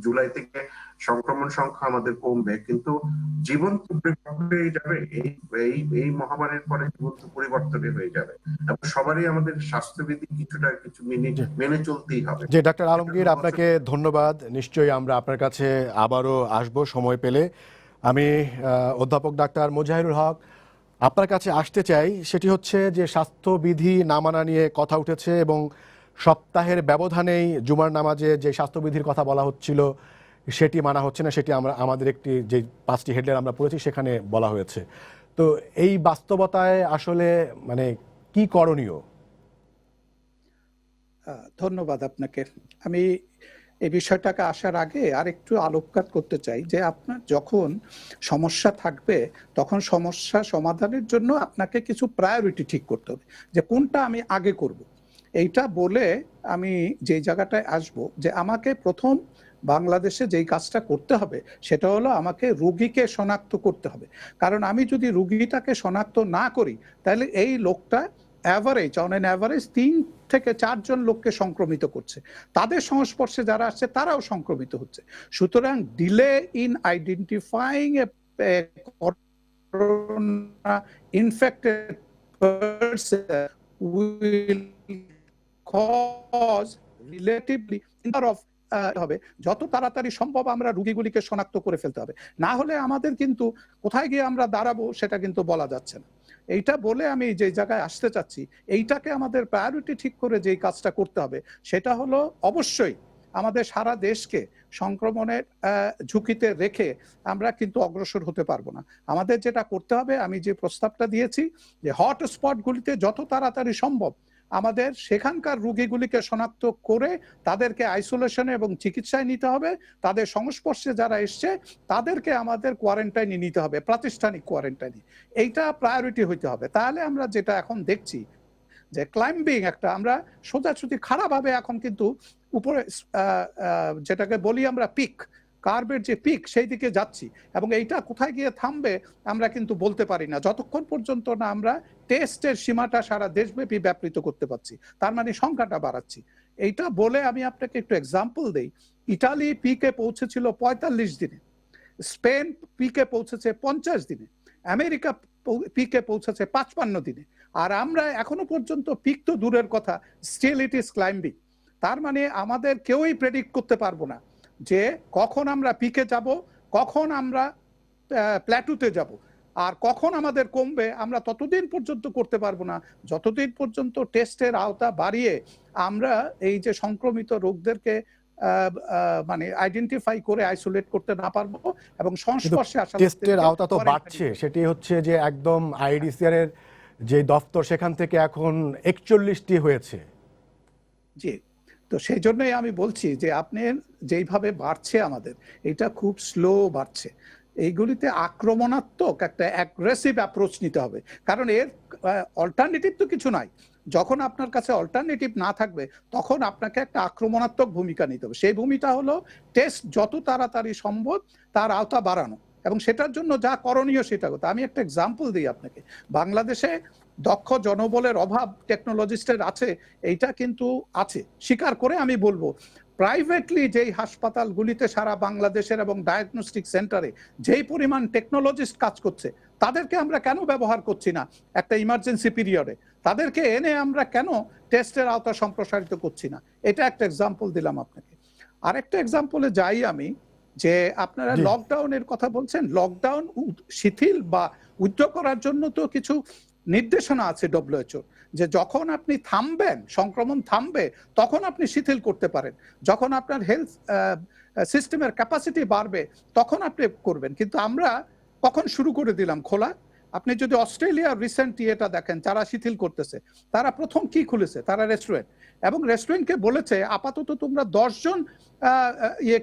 জুলাই থেকে সংক্রমণ সংখ্যা আমাদের কমবে, কিন্তু জীবন তো পরিবর্তন হয়ে যাবে। এই মহামারীর পরে জীবন তো পরিবর্তন হয়ে যাবে, এবং সবারই আমাদের স্বাস্থ্যবিধি কিছুটা কিছু মেনে চলতেই হবে। যে ডাক্তার আলমগীর, আপনাকে ধন্যবাদ। নিশ্চয়ই আমরা আপনার কাছে আবারও আসব সময় পেলে। আমি অধ্যাপক ডাক্তার মোজাহিরুল হক আপনার কাছে আসতে চাই, সেটি হচ্ছে যে স্বাস্থ্যবিধি না মানা নিয়ে কথা উঠেছে এবং সপ্তাহের ব্যবধানেই জুমার নামাজে যে স্বাস্থ্যবিধির কথা বলা হচ্ছিল সেটি মানা হচ্ছে না, সেটি আমরা আমাদের একটি যে 5টি হেডলাইন আমরা পড়েছি সেখানে বলা হয়েছে। তো এই বাস্তবতায় আসলে মানে কি করণীয়? ধন্যবাদ আপনাকে। আমি এই বিষয়টাকে আসার আগে আর একটু আলোকপাত করতে চাই যে আপনার যখন সমস্যা থাকবে তখন সমস্যা সমাধানের জন্য আপনাকে কিছু প্রায়োরিটি ঠিক করতে হবে, যে কোনটা আমি আগে করব। এইটা বলে আমি যে জায়গাটায় আসব, যে আমাকে প্রথম বাংলাদেশে যেই কাজটা করতে হবে সেটা হলো আমাকে রোগীকে শনাক্ত করতে হবে। কারণ আমি যদি রোগীটাকে শনাক্ত না করি তাহলে এই লোকটা অন এন অ্যাভারেজ 3 থেকে 4 জন লোককে সংক্রমিত করছে, তাদের সংস্পর্শে যারা আসছে তারাও সংক্রমিত হচ্ছে। সুতরাং delay in identifying a corona infected person will cause relatively off হবে। যত তাড়াতাড়ি সম্ভব আমরা রোগীগুলিকে শনাক্ত করে ফেলতে হবে, না হলে আমাদের কিন্তু কোথায় গিয়ে আমরা দাঁড়াবো সেটা কিন্তু বলা যাচ্ছে না। এইটা বলে আমি যে জায়গায় আসতে চাচ্ছি, এইটাকে আমাদের প্রায়োরিটি ঠিক করে যেই কাজটা করতে হবে সেটা হলো অবশ্যই আমাদের সারা দেশকে সংক্রমণের ঝুঁকিতে রেখে আমরা কিন্তু অগ্রসর হতে পারবো না। আমাদের যেটা করতে হবে, আমি যে প্রস্তাবটা দিয়েছি যে হটস্পটগুলিতে যত তাড়াতাড়ি সম্ভব আমাদের সেখানকার রোগীগুলিকে শনাক্ত করে তাদেরকে আইসোলেশনে এবং চিকিৎসায় নিতে হবে। তাদের সংস্পর্শে যারা এসছে তাদেরকে আমাদের কোয়ারেন্টাইনে নিতে হবে, প্রাতিষ্ঠানিক কোয়ারেন্টাইনে। এইটা প্রায়োরিটি হইতে হবে। তাহলে আমরা যেটা এখন দেখছি যে ক্লাইম্বিং একটা আমরা সোজাসুজি খারাপভাবে এখন কিন্তু উপরে যেটাকে বলি আমরা পিক, কার্ভের যে পিক সেই দিকে যাচ্ছি, এবং এইটা কোথায় গিয়ে থামবে আমরা কিন্তু বলতে পারি না যতক্ষণ পর্যন্ত না আমরা টেস্টের সীমাটা সারা দেশব্যাপী ব্যাপৃত করতে পারছি, তার মানে সংখ্যাটা বাড়াচ্ছি। এইটা বলে আমি আপনাকে একটু এক্সাম্পল দেই। ইটালি পিকে পৌঁছেছিল 45 দিনে, স্পেন পিকে পৌঁছেছে 50 দিনে, আমেরিকা পিকে পৌঁছেছে 55 দিনে, আর আমরা এখনো পর্যন্ত পিক তো দূরের কথা, স্টিল ইট ইজ ক্লাইম্বিং। তার মানে আমাদের কেউই প্রেডিক্ট করতে পারবো না যে কখন আমরা পিকে যাব, কখন আমরা প্ল্যাটুতে যাব, আর কখন আমাদের কমবে আমরা ততদিন পর্যন্ত করতে পারবো না যতদিন পর্যন্ত টেস্টের আওতা বাড়িয়ে আমরা এই যে সংক্রমিত রোগদেরকে মানে আইডেন্টিফাই করে আইসোলেট করতে না পারবো এবং সংস্পর্শে আসা টেস্টের আওতা তো বাড়ছে, সেটি হচ্ছে যে একদম আইডিসিআর এর যে দপ্তর সেখান থেকে এখন 41টি হয়েছে। জি, তো সেই জন্যই আমি বলছি যে আপনি যেইভাবে বাড়ছে আমাদের, এটা খুব স্লো বাড়ছে। এইগুলিতে আক্রমণাত্মক একটা অ্যাগ্রেসিভ অ্যাপ্রোচ নিতে হবে, কারণ এর অল্টারনেটিভ তো কিছু নাই। যখন আপনার কাছে অল্টারনেটিভ না থাকবে তখন আপনাকে একটা আক্রমণাত্মক ভূমিকা নিতে হবে। সেই ভূমিকা হলো টেস্ট যত তাড়াতাড়ি সম্ভব তার আওতা বাড়ানো, এবং সেটার জন্য যা করণীয় সেটা কথা। আমি একটা এক্সাম্পল দিই আপনাকে। বাংলাদেশে দক্ষ জনবলের অভাব টেকনোলজিস্টের আছে, এইটা কিন্তু আছে, স্বীকার করে আমি বলবো। প্রাইভেটলি যেই হাসপাতালগুলিতে সারা বাংলাদেশের এবং ডায়াগনস্টিক সেন্টারে যেই পরিমাণ টেকনোলজিস্ট কাজ করছে, তাদেরকে আমরা কেন ব্যবহার করছি না একটা ইমার্জেন্সি পিরিয়ডে? তাদেরকে এনে আমরা কেন টেস্টের আওতা সম্প্রসারিত করছি না? এটা একটা এক্সাম্পল দিলাম আপনাকে। আরেকটা এক্সাম্পলে যাই আমি, যে আপনারা লকডাউনের কথা বলছেন। লকডাউন শিথিল বা উইথড্র করার জন্য তো কিছু নির্দেশনা আছে ডব্লিউএইচও, যে যখন আপনি থামবেন, সংক্রমণ থামবে, তখন আপনি শিথিল করতে পারেন। যখন আপনার হেলথ সিস্টেমের ক্যাপাসিটি বাড়বে তখন আপনি করবেন। কিন্তু আমরা কখন শুরু করে দিলাম খোলা? আপনি যদি অস্ট্রেলিয়ার রিসেন্ট ইয়েটা দেখেন, যারা শিথিল করতেছে, তারা প্রথম কি খুলেছে? তারা রেস্টুরেন্ট, এবং রেস্টুরেন্টকে বলেছে আপাতত তোমরা 10 জন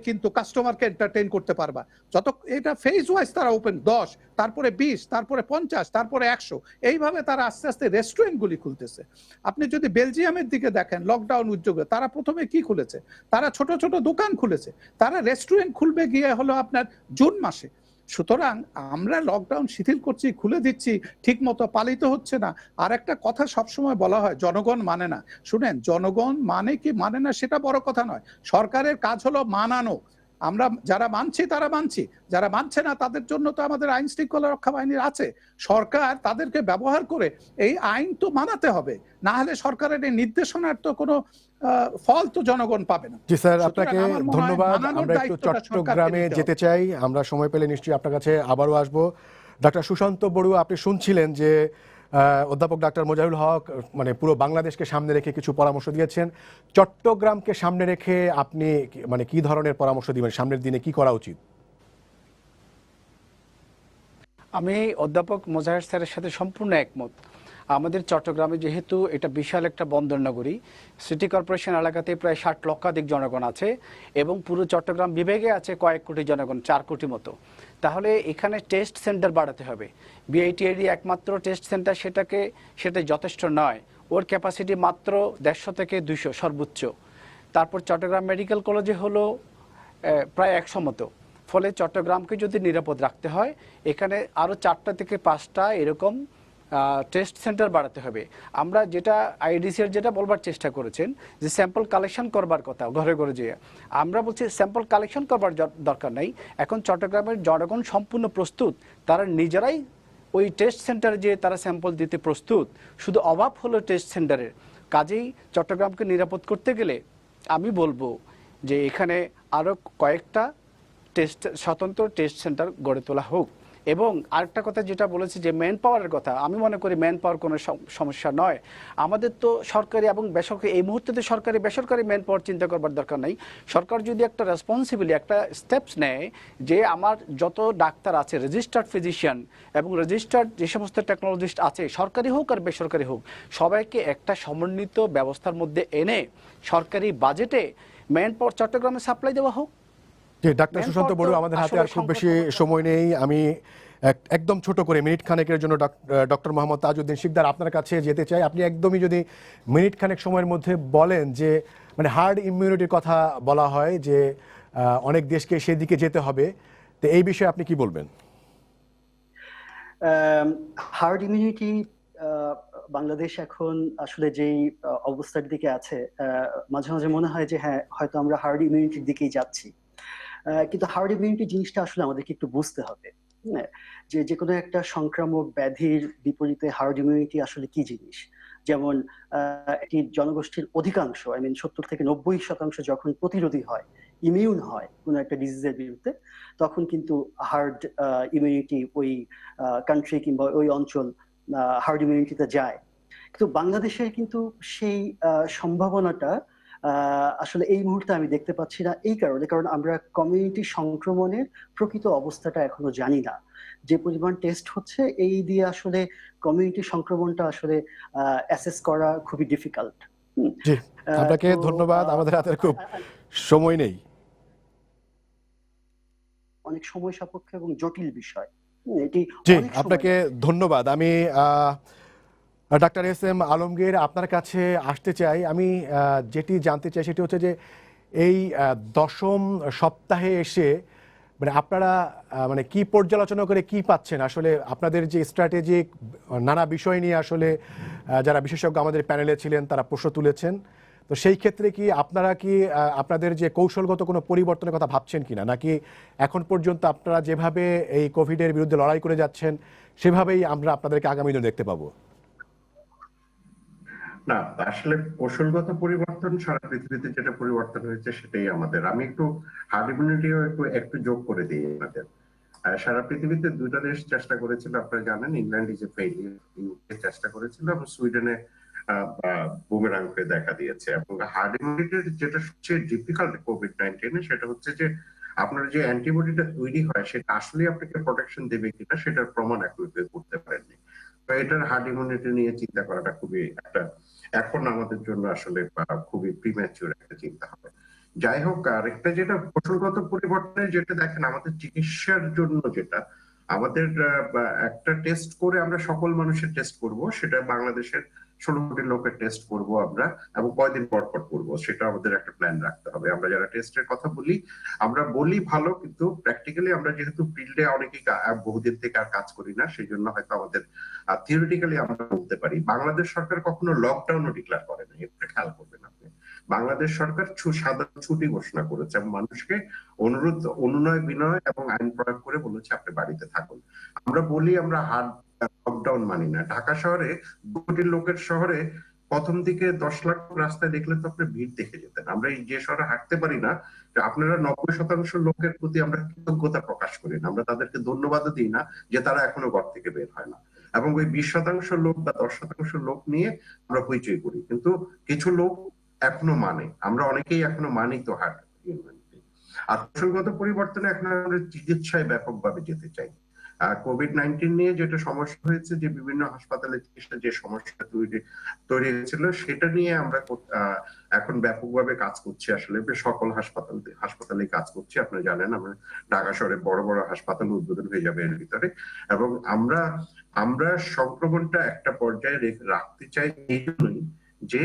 কিন্তু কাস্টমারকে এন্টারটেইন করতে পারবা। যত এটা ফেজ ওয়াইজ তারা ওপেন, 10, তারপরে 20, তারপরে 50, তারপরে 100, এইভাবে তারা আস্তে আস্তে রেস্টুরেন্টগুলি খুলতেছে। আপনি যদি বেলজিয়ামের দিকে দেখেন, লকডাউন উদ্যোগে তারা প্রথমে কি খুলেছে? তারা ছোট ছোট দোকান খুলেছে। তারা রেস্টুরেন্ট খুলবে গিয়ে হলো আপনার জুন মাসে। সুতরাং আমরা লকডাউন শিথিল করছি, খুলে দিচ্ছি, ঠিক মতো পালিত হচ্ছে না। আর একটা কথা সবসময় বলা হয়, জনগণ মানে না। শুনেন, জনগণ মানে কি মানে না সেটা বড় কথা নয়, সরকারের কাজ হলো মানানো। আমরা যারা মানছি তারা মানছি, যারা মানছে না তাদের জন্য তো আমাদের আইন শৃঙ্খলা রক্ষা বাহিনীর আছে। সরকার তাদেরকে ব্যবহার করে এই আইন তো মানাতে হবে, না হলে সরকারের এই নির্দেশনার তো কোনো ফল তো জনগণ পাবে না। জি স্যার, সুতরাং আপনাকে আমার মনে হয় ধন্যবাদ। মানানোর আমরা একটু দায়িত্বটা সরকারকে চট্টগ্রামে নিতে হবে। যেতে চাই, আমরা সময় পেলে নিশ্চয়ই আপনার কাছে আবারও আসবো। ডাক্তার সুশান্ত বড়ুয়া, আপনি শুনছিলেন যে অধ্যাপক ডাক্তার মোজাহিরুল হক মানে পুরো বাংলাদেশকে সামনে রেখে কিছু পরামর্শ দিয়েছেন। চট্টগ্রামকে সামনে রেখে আপনি মানে কি ধরনের পরামর্শ দিবেন, সামনের দিনে কি করা উচিত? আমি অধ্যাপক মোজাহির স্যারের সাথে সম্পূর্ণ একমত। আমাদের চট্টগ্রামে যেহেতু এটা বিশাল একটা বন্দর নগরী, সিটি কর্পোরেশন এলাকাতে প্রায় 60 লক্ষাধিক জনগণ আছে এবং পুরো চট্টগ্রাম বিভাগে আছে কয়েক কোটি জনগণ, 4 কোটি মতো। তাহলে এখানে টেস্ট সেন্টার বাড়াতে হবে। বিআইটিআইডি একমাত্র টেস্ট সেন্টার, সেটা যথেষ্ট নয়। ওর ক্যাপাসিটি মাত্র 150 থেকে 200 সর্বোচ্চ। তারপর চট্টগ্রাম মেডিকেল কলেজে হলো প্রায় 100 মতো। ফলে চট্টগ্রামকে যদি নিরাপদ রাখতে হয়, এখানে আরও 4টা থেকে 5টা এরকম টেস্ট সেন্টার বাড়াতে হবে। আমরা যেটা আইডিসির যেটা বলবার চেষ্টা করেছেন যে স্যাম্পল কালেকশন করবার কথা ঘরে ঘরে যেয়ে, আমরা বলছি স্যাম্পল কালেকশন করবার দরকার নেই। এখন চট্টগ্রামের জনগণ সম্পূর্ণ প্রস্তুত, তারা নিজেরাই ওই টেস্ট সেন্টারে যেয়ে তারা স্যাম্পল দিতে প্রস্তুত। শুধু অভাব হলো টেস্ট সেন্টারের। কাজেই চট্টগ্রামকে নিরাপদ করতে গেলে আমি বলবো যে এখানে আরও কয়েকটা স্বতন্ত্র টেস্ট সেন্টার গড়ে তোলা হোক। এবং আরেকটা কথা যেটা বলেছি যে ম্যান পাওয়ারের কথা, আমি মনে করি ম্যান পাওয়ার কোনো সমস্যা নয়। আমাদের তো সরকারি এবং বেসরকারি, এই মুহূর্তে তো সরকারি বেসরকারি ম্যান পাওয়ার চিন্তা করবার দরকার নেই। সরকার যদি একটা রেসপন্সিবিলি একটা স্টেপস নেয় যে আমার যত ডাক্তার আছে, রেজিস্টার্ড ফিজিশিয়ান এবং রেজিস্টার্ড যে সমস্ত টেকনোলজিস্ট আছে, সরকারি হোক আর বেসরকারি হোক, সবাইকে একটা সমন্বিত ব্যবস্থার মধ্যে এনে সরকারি বাজেটে ম্যান পাওয়ার চট্টগ্রামে সাপ্লাই দেওয়া হোক। জি, ডাক্তার সুশান্ত বড়ুয়া, আমাদের হাতে আর খুব বেশি সময় নেই। আমি একদম ছোট করে মিনিট খানেকের জন্য ডক্টর মোহাম্মদ তাজউদ্দিন শিকদার আপনার কাছে যেতে চাই। আপনি একদমই যদি মিনিট খানেক সময়ের মধ্যে বলেন যে মানে হার্ড ইমিউনিটির কথা বলা হয় যে অনেক দেশকে সেদিকে যেতে হবে, তো এই বিষয়ে আপনি কি বলবেন? হার্ড ইমিউনিটি, বাংলাদেশ এখন আসলে যেই অবস্থার দিকে আছে, মাঝে মাঝে মনে হয় যে হ্যাঁ, হয়তো আমরা হার্ড ইমিউনিটির দিকেই যাচ্ছি। কিন্তু হার্ড ইমিউনিটি জিনিসটা আসলে আমাদেরকে একটু বুঝতে হবে, যে যে কোনো একটা সংক্রামক ব্যাধির বিপরীতে হার্ড ইমিউনিটি আসলে কি জিনিস। যেমন একটি জনগোষ্ঠীর অধিকাংশ, 70 থেকে 90% যখন প্রতিরোধী হয়, ইমিউন হয় কোনো একটা ডিজিজের বিরুদ্ধে, তখন কিন্তু হার্ড ইমিউনিটি ওই কান্ট্রি কিংবা ওই অঞ্চল হার্ড ইমিউনিটিতে যায়। কিন্তু বাংলাদেশের কিন্তু সেই সম্ভাবনাটা আসলে এই মুহূর্তে আমি দেখতে পাচ্ছি না। এই কারণ আমরা কমিউনিটি সংক্রমণের প্রকৃত অবস্থাটা এখনো জানি না। যে পরিমাণ টেস্ট হচ্ছে, এই দিয়ে আসলে কমিউনিটি সংক্রমণটা আসলে অ্যাসেস করা খুবই ডিফিকাল্ট। জি, আপনাকে ধন্যবাদ। আমাদের হাতে খুব সময় নেই। অনেক সময় সাপেক্ষ এবং জটিল বিষয় এটি। জি, আপনাকে ধন্যবাদ। আমি ডাক্তার এস এম আলমগীর আপনার কাছে আসতে চাই। আমি যেটি জানতে চাই সেটি হচ্ছে যে এই 10ম সপ্তাহে এসে মানে আপনারা মানে কি পর্যালোচনা করে কি পাচ্ছেন, আসলে আপনাদের যে স্ট্র্যাটেজিক নানা বিষয় নিয়ে আসলে যারা বিশেষজ্ঞ আমাদের প্যানেলে ছিলেন তারা প্রশ্ন তুলেছেন, তো সেই ক্ষেত্রে কি আপনারা কি আপনাদের যে কৌশলগত কোনো পরিবর্তনের কথা ভাবছেন কিনা, নাকি এখন পর্যন্ত আপনারা যেভাবে এই কোভিডের বিরুদ্ধে লড়াই করে যাচ্ছেন সেভাবেই আমরা আপনাদেরকে আগামী দিনে দেখতে পাবো? না, আসলে কৌশলগত পরিবর্তন সারা পৃথিবীতে যেটা পরিবর্তন হয়েছে সেটাই আমাদের। আমি একটু হার্ড ইমিউনিটিও একটু যোগ করে দিই আমাদের। সারা পৃথিবীতে 2টা দেশ চেষ্টা করেছিল, আপনারা জানেন। England is a failure, UK চেষ্টা করেছিল এবং সুইডেনে বুমেরাং হয়ে দেখা দিয়েছে। এবং হার্ড ইমিউনিটির যেটা সবচেয়ে ডিফিকাল্ট কোভিড-19 সেটা হচ্ছে যে আপনার যে অ্যান্টিবডিটা তৈরি হয় সেটা আসলে আপনাকে প্রোটেকশন দেবে কিনা সেটার প্রমাণ এখন কেউ করতে পারেননি। তো এটার হার্ড ইমিউনিটি নিয়ে চিন্তা করাটা খুবই একটা এখন আমাদের জন্য আসলে খুবই প্রিম্যাচিউর একটা চিন্তা হবে। যাই হোক, আরেকটা যেটা কৌশলগত পরিবর্তনে যেটা দেখেন আমাদের চিকিৎসার জন্য যেটা আমাদের একটা টেস্ট করে আমরা সকল মানুষের টেস্ট করব, সেটা বাংলাদেশের 16 কোটি লোকের টেস্ট করব আমরা, এবং কয়দিন পর পর করবো সেটা আমাদের একটা প্ল্যান রাখতে হবে। আমরা যারা টেস্টের কথা বলি আমরা বলি ভালো, কিন্তু প্র্যাকটিক্যালি আমরা যেহেতু ফিল্ডে অনেকেই বহুদিন থেকে আর কাজ করি না, সেই জন্য হয়তো আমাদের থিওরিটিক্যালি আমরা বলতে পারি। বাংলাদেশ সরকার কখনো লকডাউনও ডিক্লেয়ার করে না, এটা খেয়াল করবেন আপনি। বাংলাদেশ সরকার সাধারণ ছুটি ঘোষণা করেছে এবং মানুষকে অনুনয় বিনয় এবং আইন প্রয়োগ করে বলেছে আপনি বাড়িতে থাকুন। আমরা বলি আমরা হার্ড লকডাউন মানি না। ঢাকা শহরে 2 কোটি লোকের শহরে প্রথম দিকে 10 লাখ রাস্তায় দেখলে তো আপনি ভিড় দেখে যেতেন। আমরা এই যে শহরে হাঁটতে পারি না, আপনারা 90% লোকের প্রতি আমরা কৃতজ্ঞতা প্রকাশ করি না, আমরা তাদেরকে ধন্যবাদও দিই না যে তারা এখনো ঘর থেকে বের হয় না। এবং ওই 20% লোক বা 10% লোক নিয়ে আমরা হইচই করি, কিন্তু কিছু লোক এখনো মানে, আমরা অনেকেই এখনো মানি তো হার্ট ইমিউনিটি। আর কৌশলগত পরিবর্তনে এখন আমরা চিকিৎসায় ব্যাপকভাবে যেতে চাই। কোভিড-19 নিয়ে যেটা সমস্যা হয়েছে, যে বিভিন্ন হাসপাতালে চিকিৎসা যে সমস্যা তৈরি হয়েছিল, সেটা নিয়ে আমরা এখন ব্যাপকভাবে কাজ করছি। আসলে সকল হাসপাতালে কাজ করছি। আপনি জানেন আমরা ঢাকা শহরে বড় বড় হাসপাতাল উদ্বোধন হয়ে যাবে এর ভিতরে, এবং আমরা সংক্রমণটা একটা পর্যায়ে রাখতে চাই এই জন্যই যে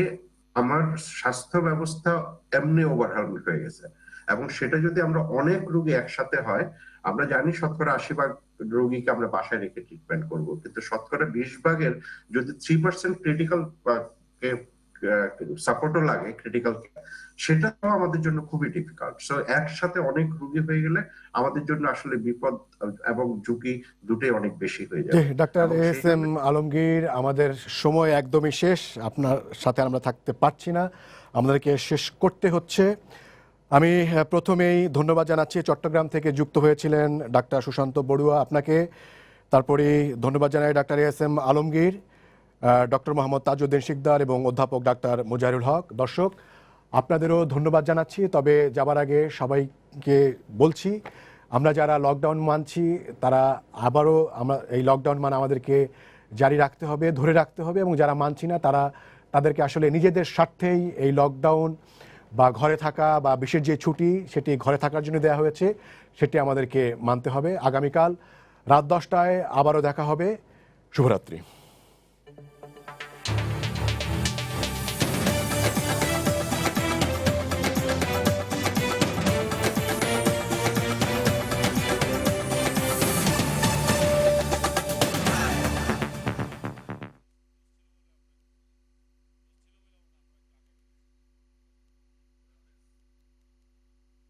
আমার স্বাস্থ্য ব্যবস্থা এমনি ওভারহেলড হয়ে গেছে, এবং সেটা যদি আমরা অনেক রোগী একসাথে হয়, আমরা জানি 80% রোগীকে আমরা বাসায় রেখে ট্রিটমেন্ট করব, কিন্তু 20% যদি 3% ক্রিটিক্যাল সাপোর্টও লাগে, ক্রিটিক্যাল সেটাও আমাদের জন্য খুবই ডিফিকাল্ট। সো একসাথে অনেক রোগী হয়ে গেলে আমাদের জন্য আসলে বিপদ এবং ঝুঁকি দুটোই অনেক বেশি হয়ে যায়। Doctor S M. আলমগীর, আমাদের সময় একদমই শেষ, আপনার সাথে আমরা থাকতে পারছি না, আমাদেরকে শেষ করতে হচ্ছে। আমি প্রথমেই ধন্যবাদ জানাচ্ছি, চট্টগ্রাম থেকে যুক্ত হয়েছিলেন ডাক্তার সুশান্ত বড়ুয়া আপনাকে। তারপরে ধন্যবাদ জানাই doctor S M. Alamgir, doctor Mohammad Tajuddin Sikdar এবং অধ্যাপক ডাক্তার মোজাহিরুল হক। দর্শক, আপনাদেরও ধন্যবাদ জানাচ্ছি। তবে যাবার আগে সবাইকে বলছি, আমরা যারা লকডাউন মানছি তারা আবারও আমরা এই লকডাউন মান আমাদেরকে জারি রাখতে হবে, ধরে রাখতে হবে, এবং যারা মানছি না তাদেরকে আসলে নিজেদের স্বার্থেই এই লকডাউন বা ঘরে থাকা বা বিশেষ যে ছুটি সেটি ঘরে থাকার জন্য দেওয়া হয়েছে সেটি আমাদেরকে মানতে হবে। আগামীকাল রাত 10টায় আবারও দেখা হবে। শুভরাত্রি।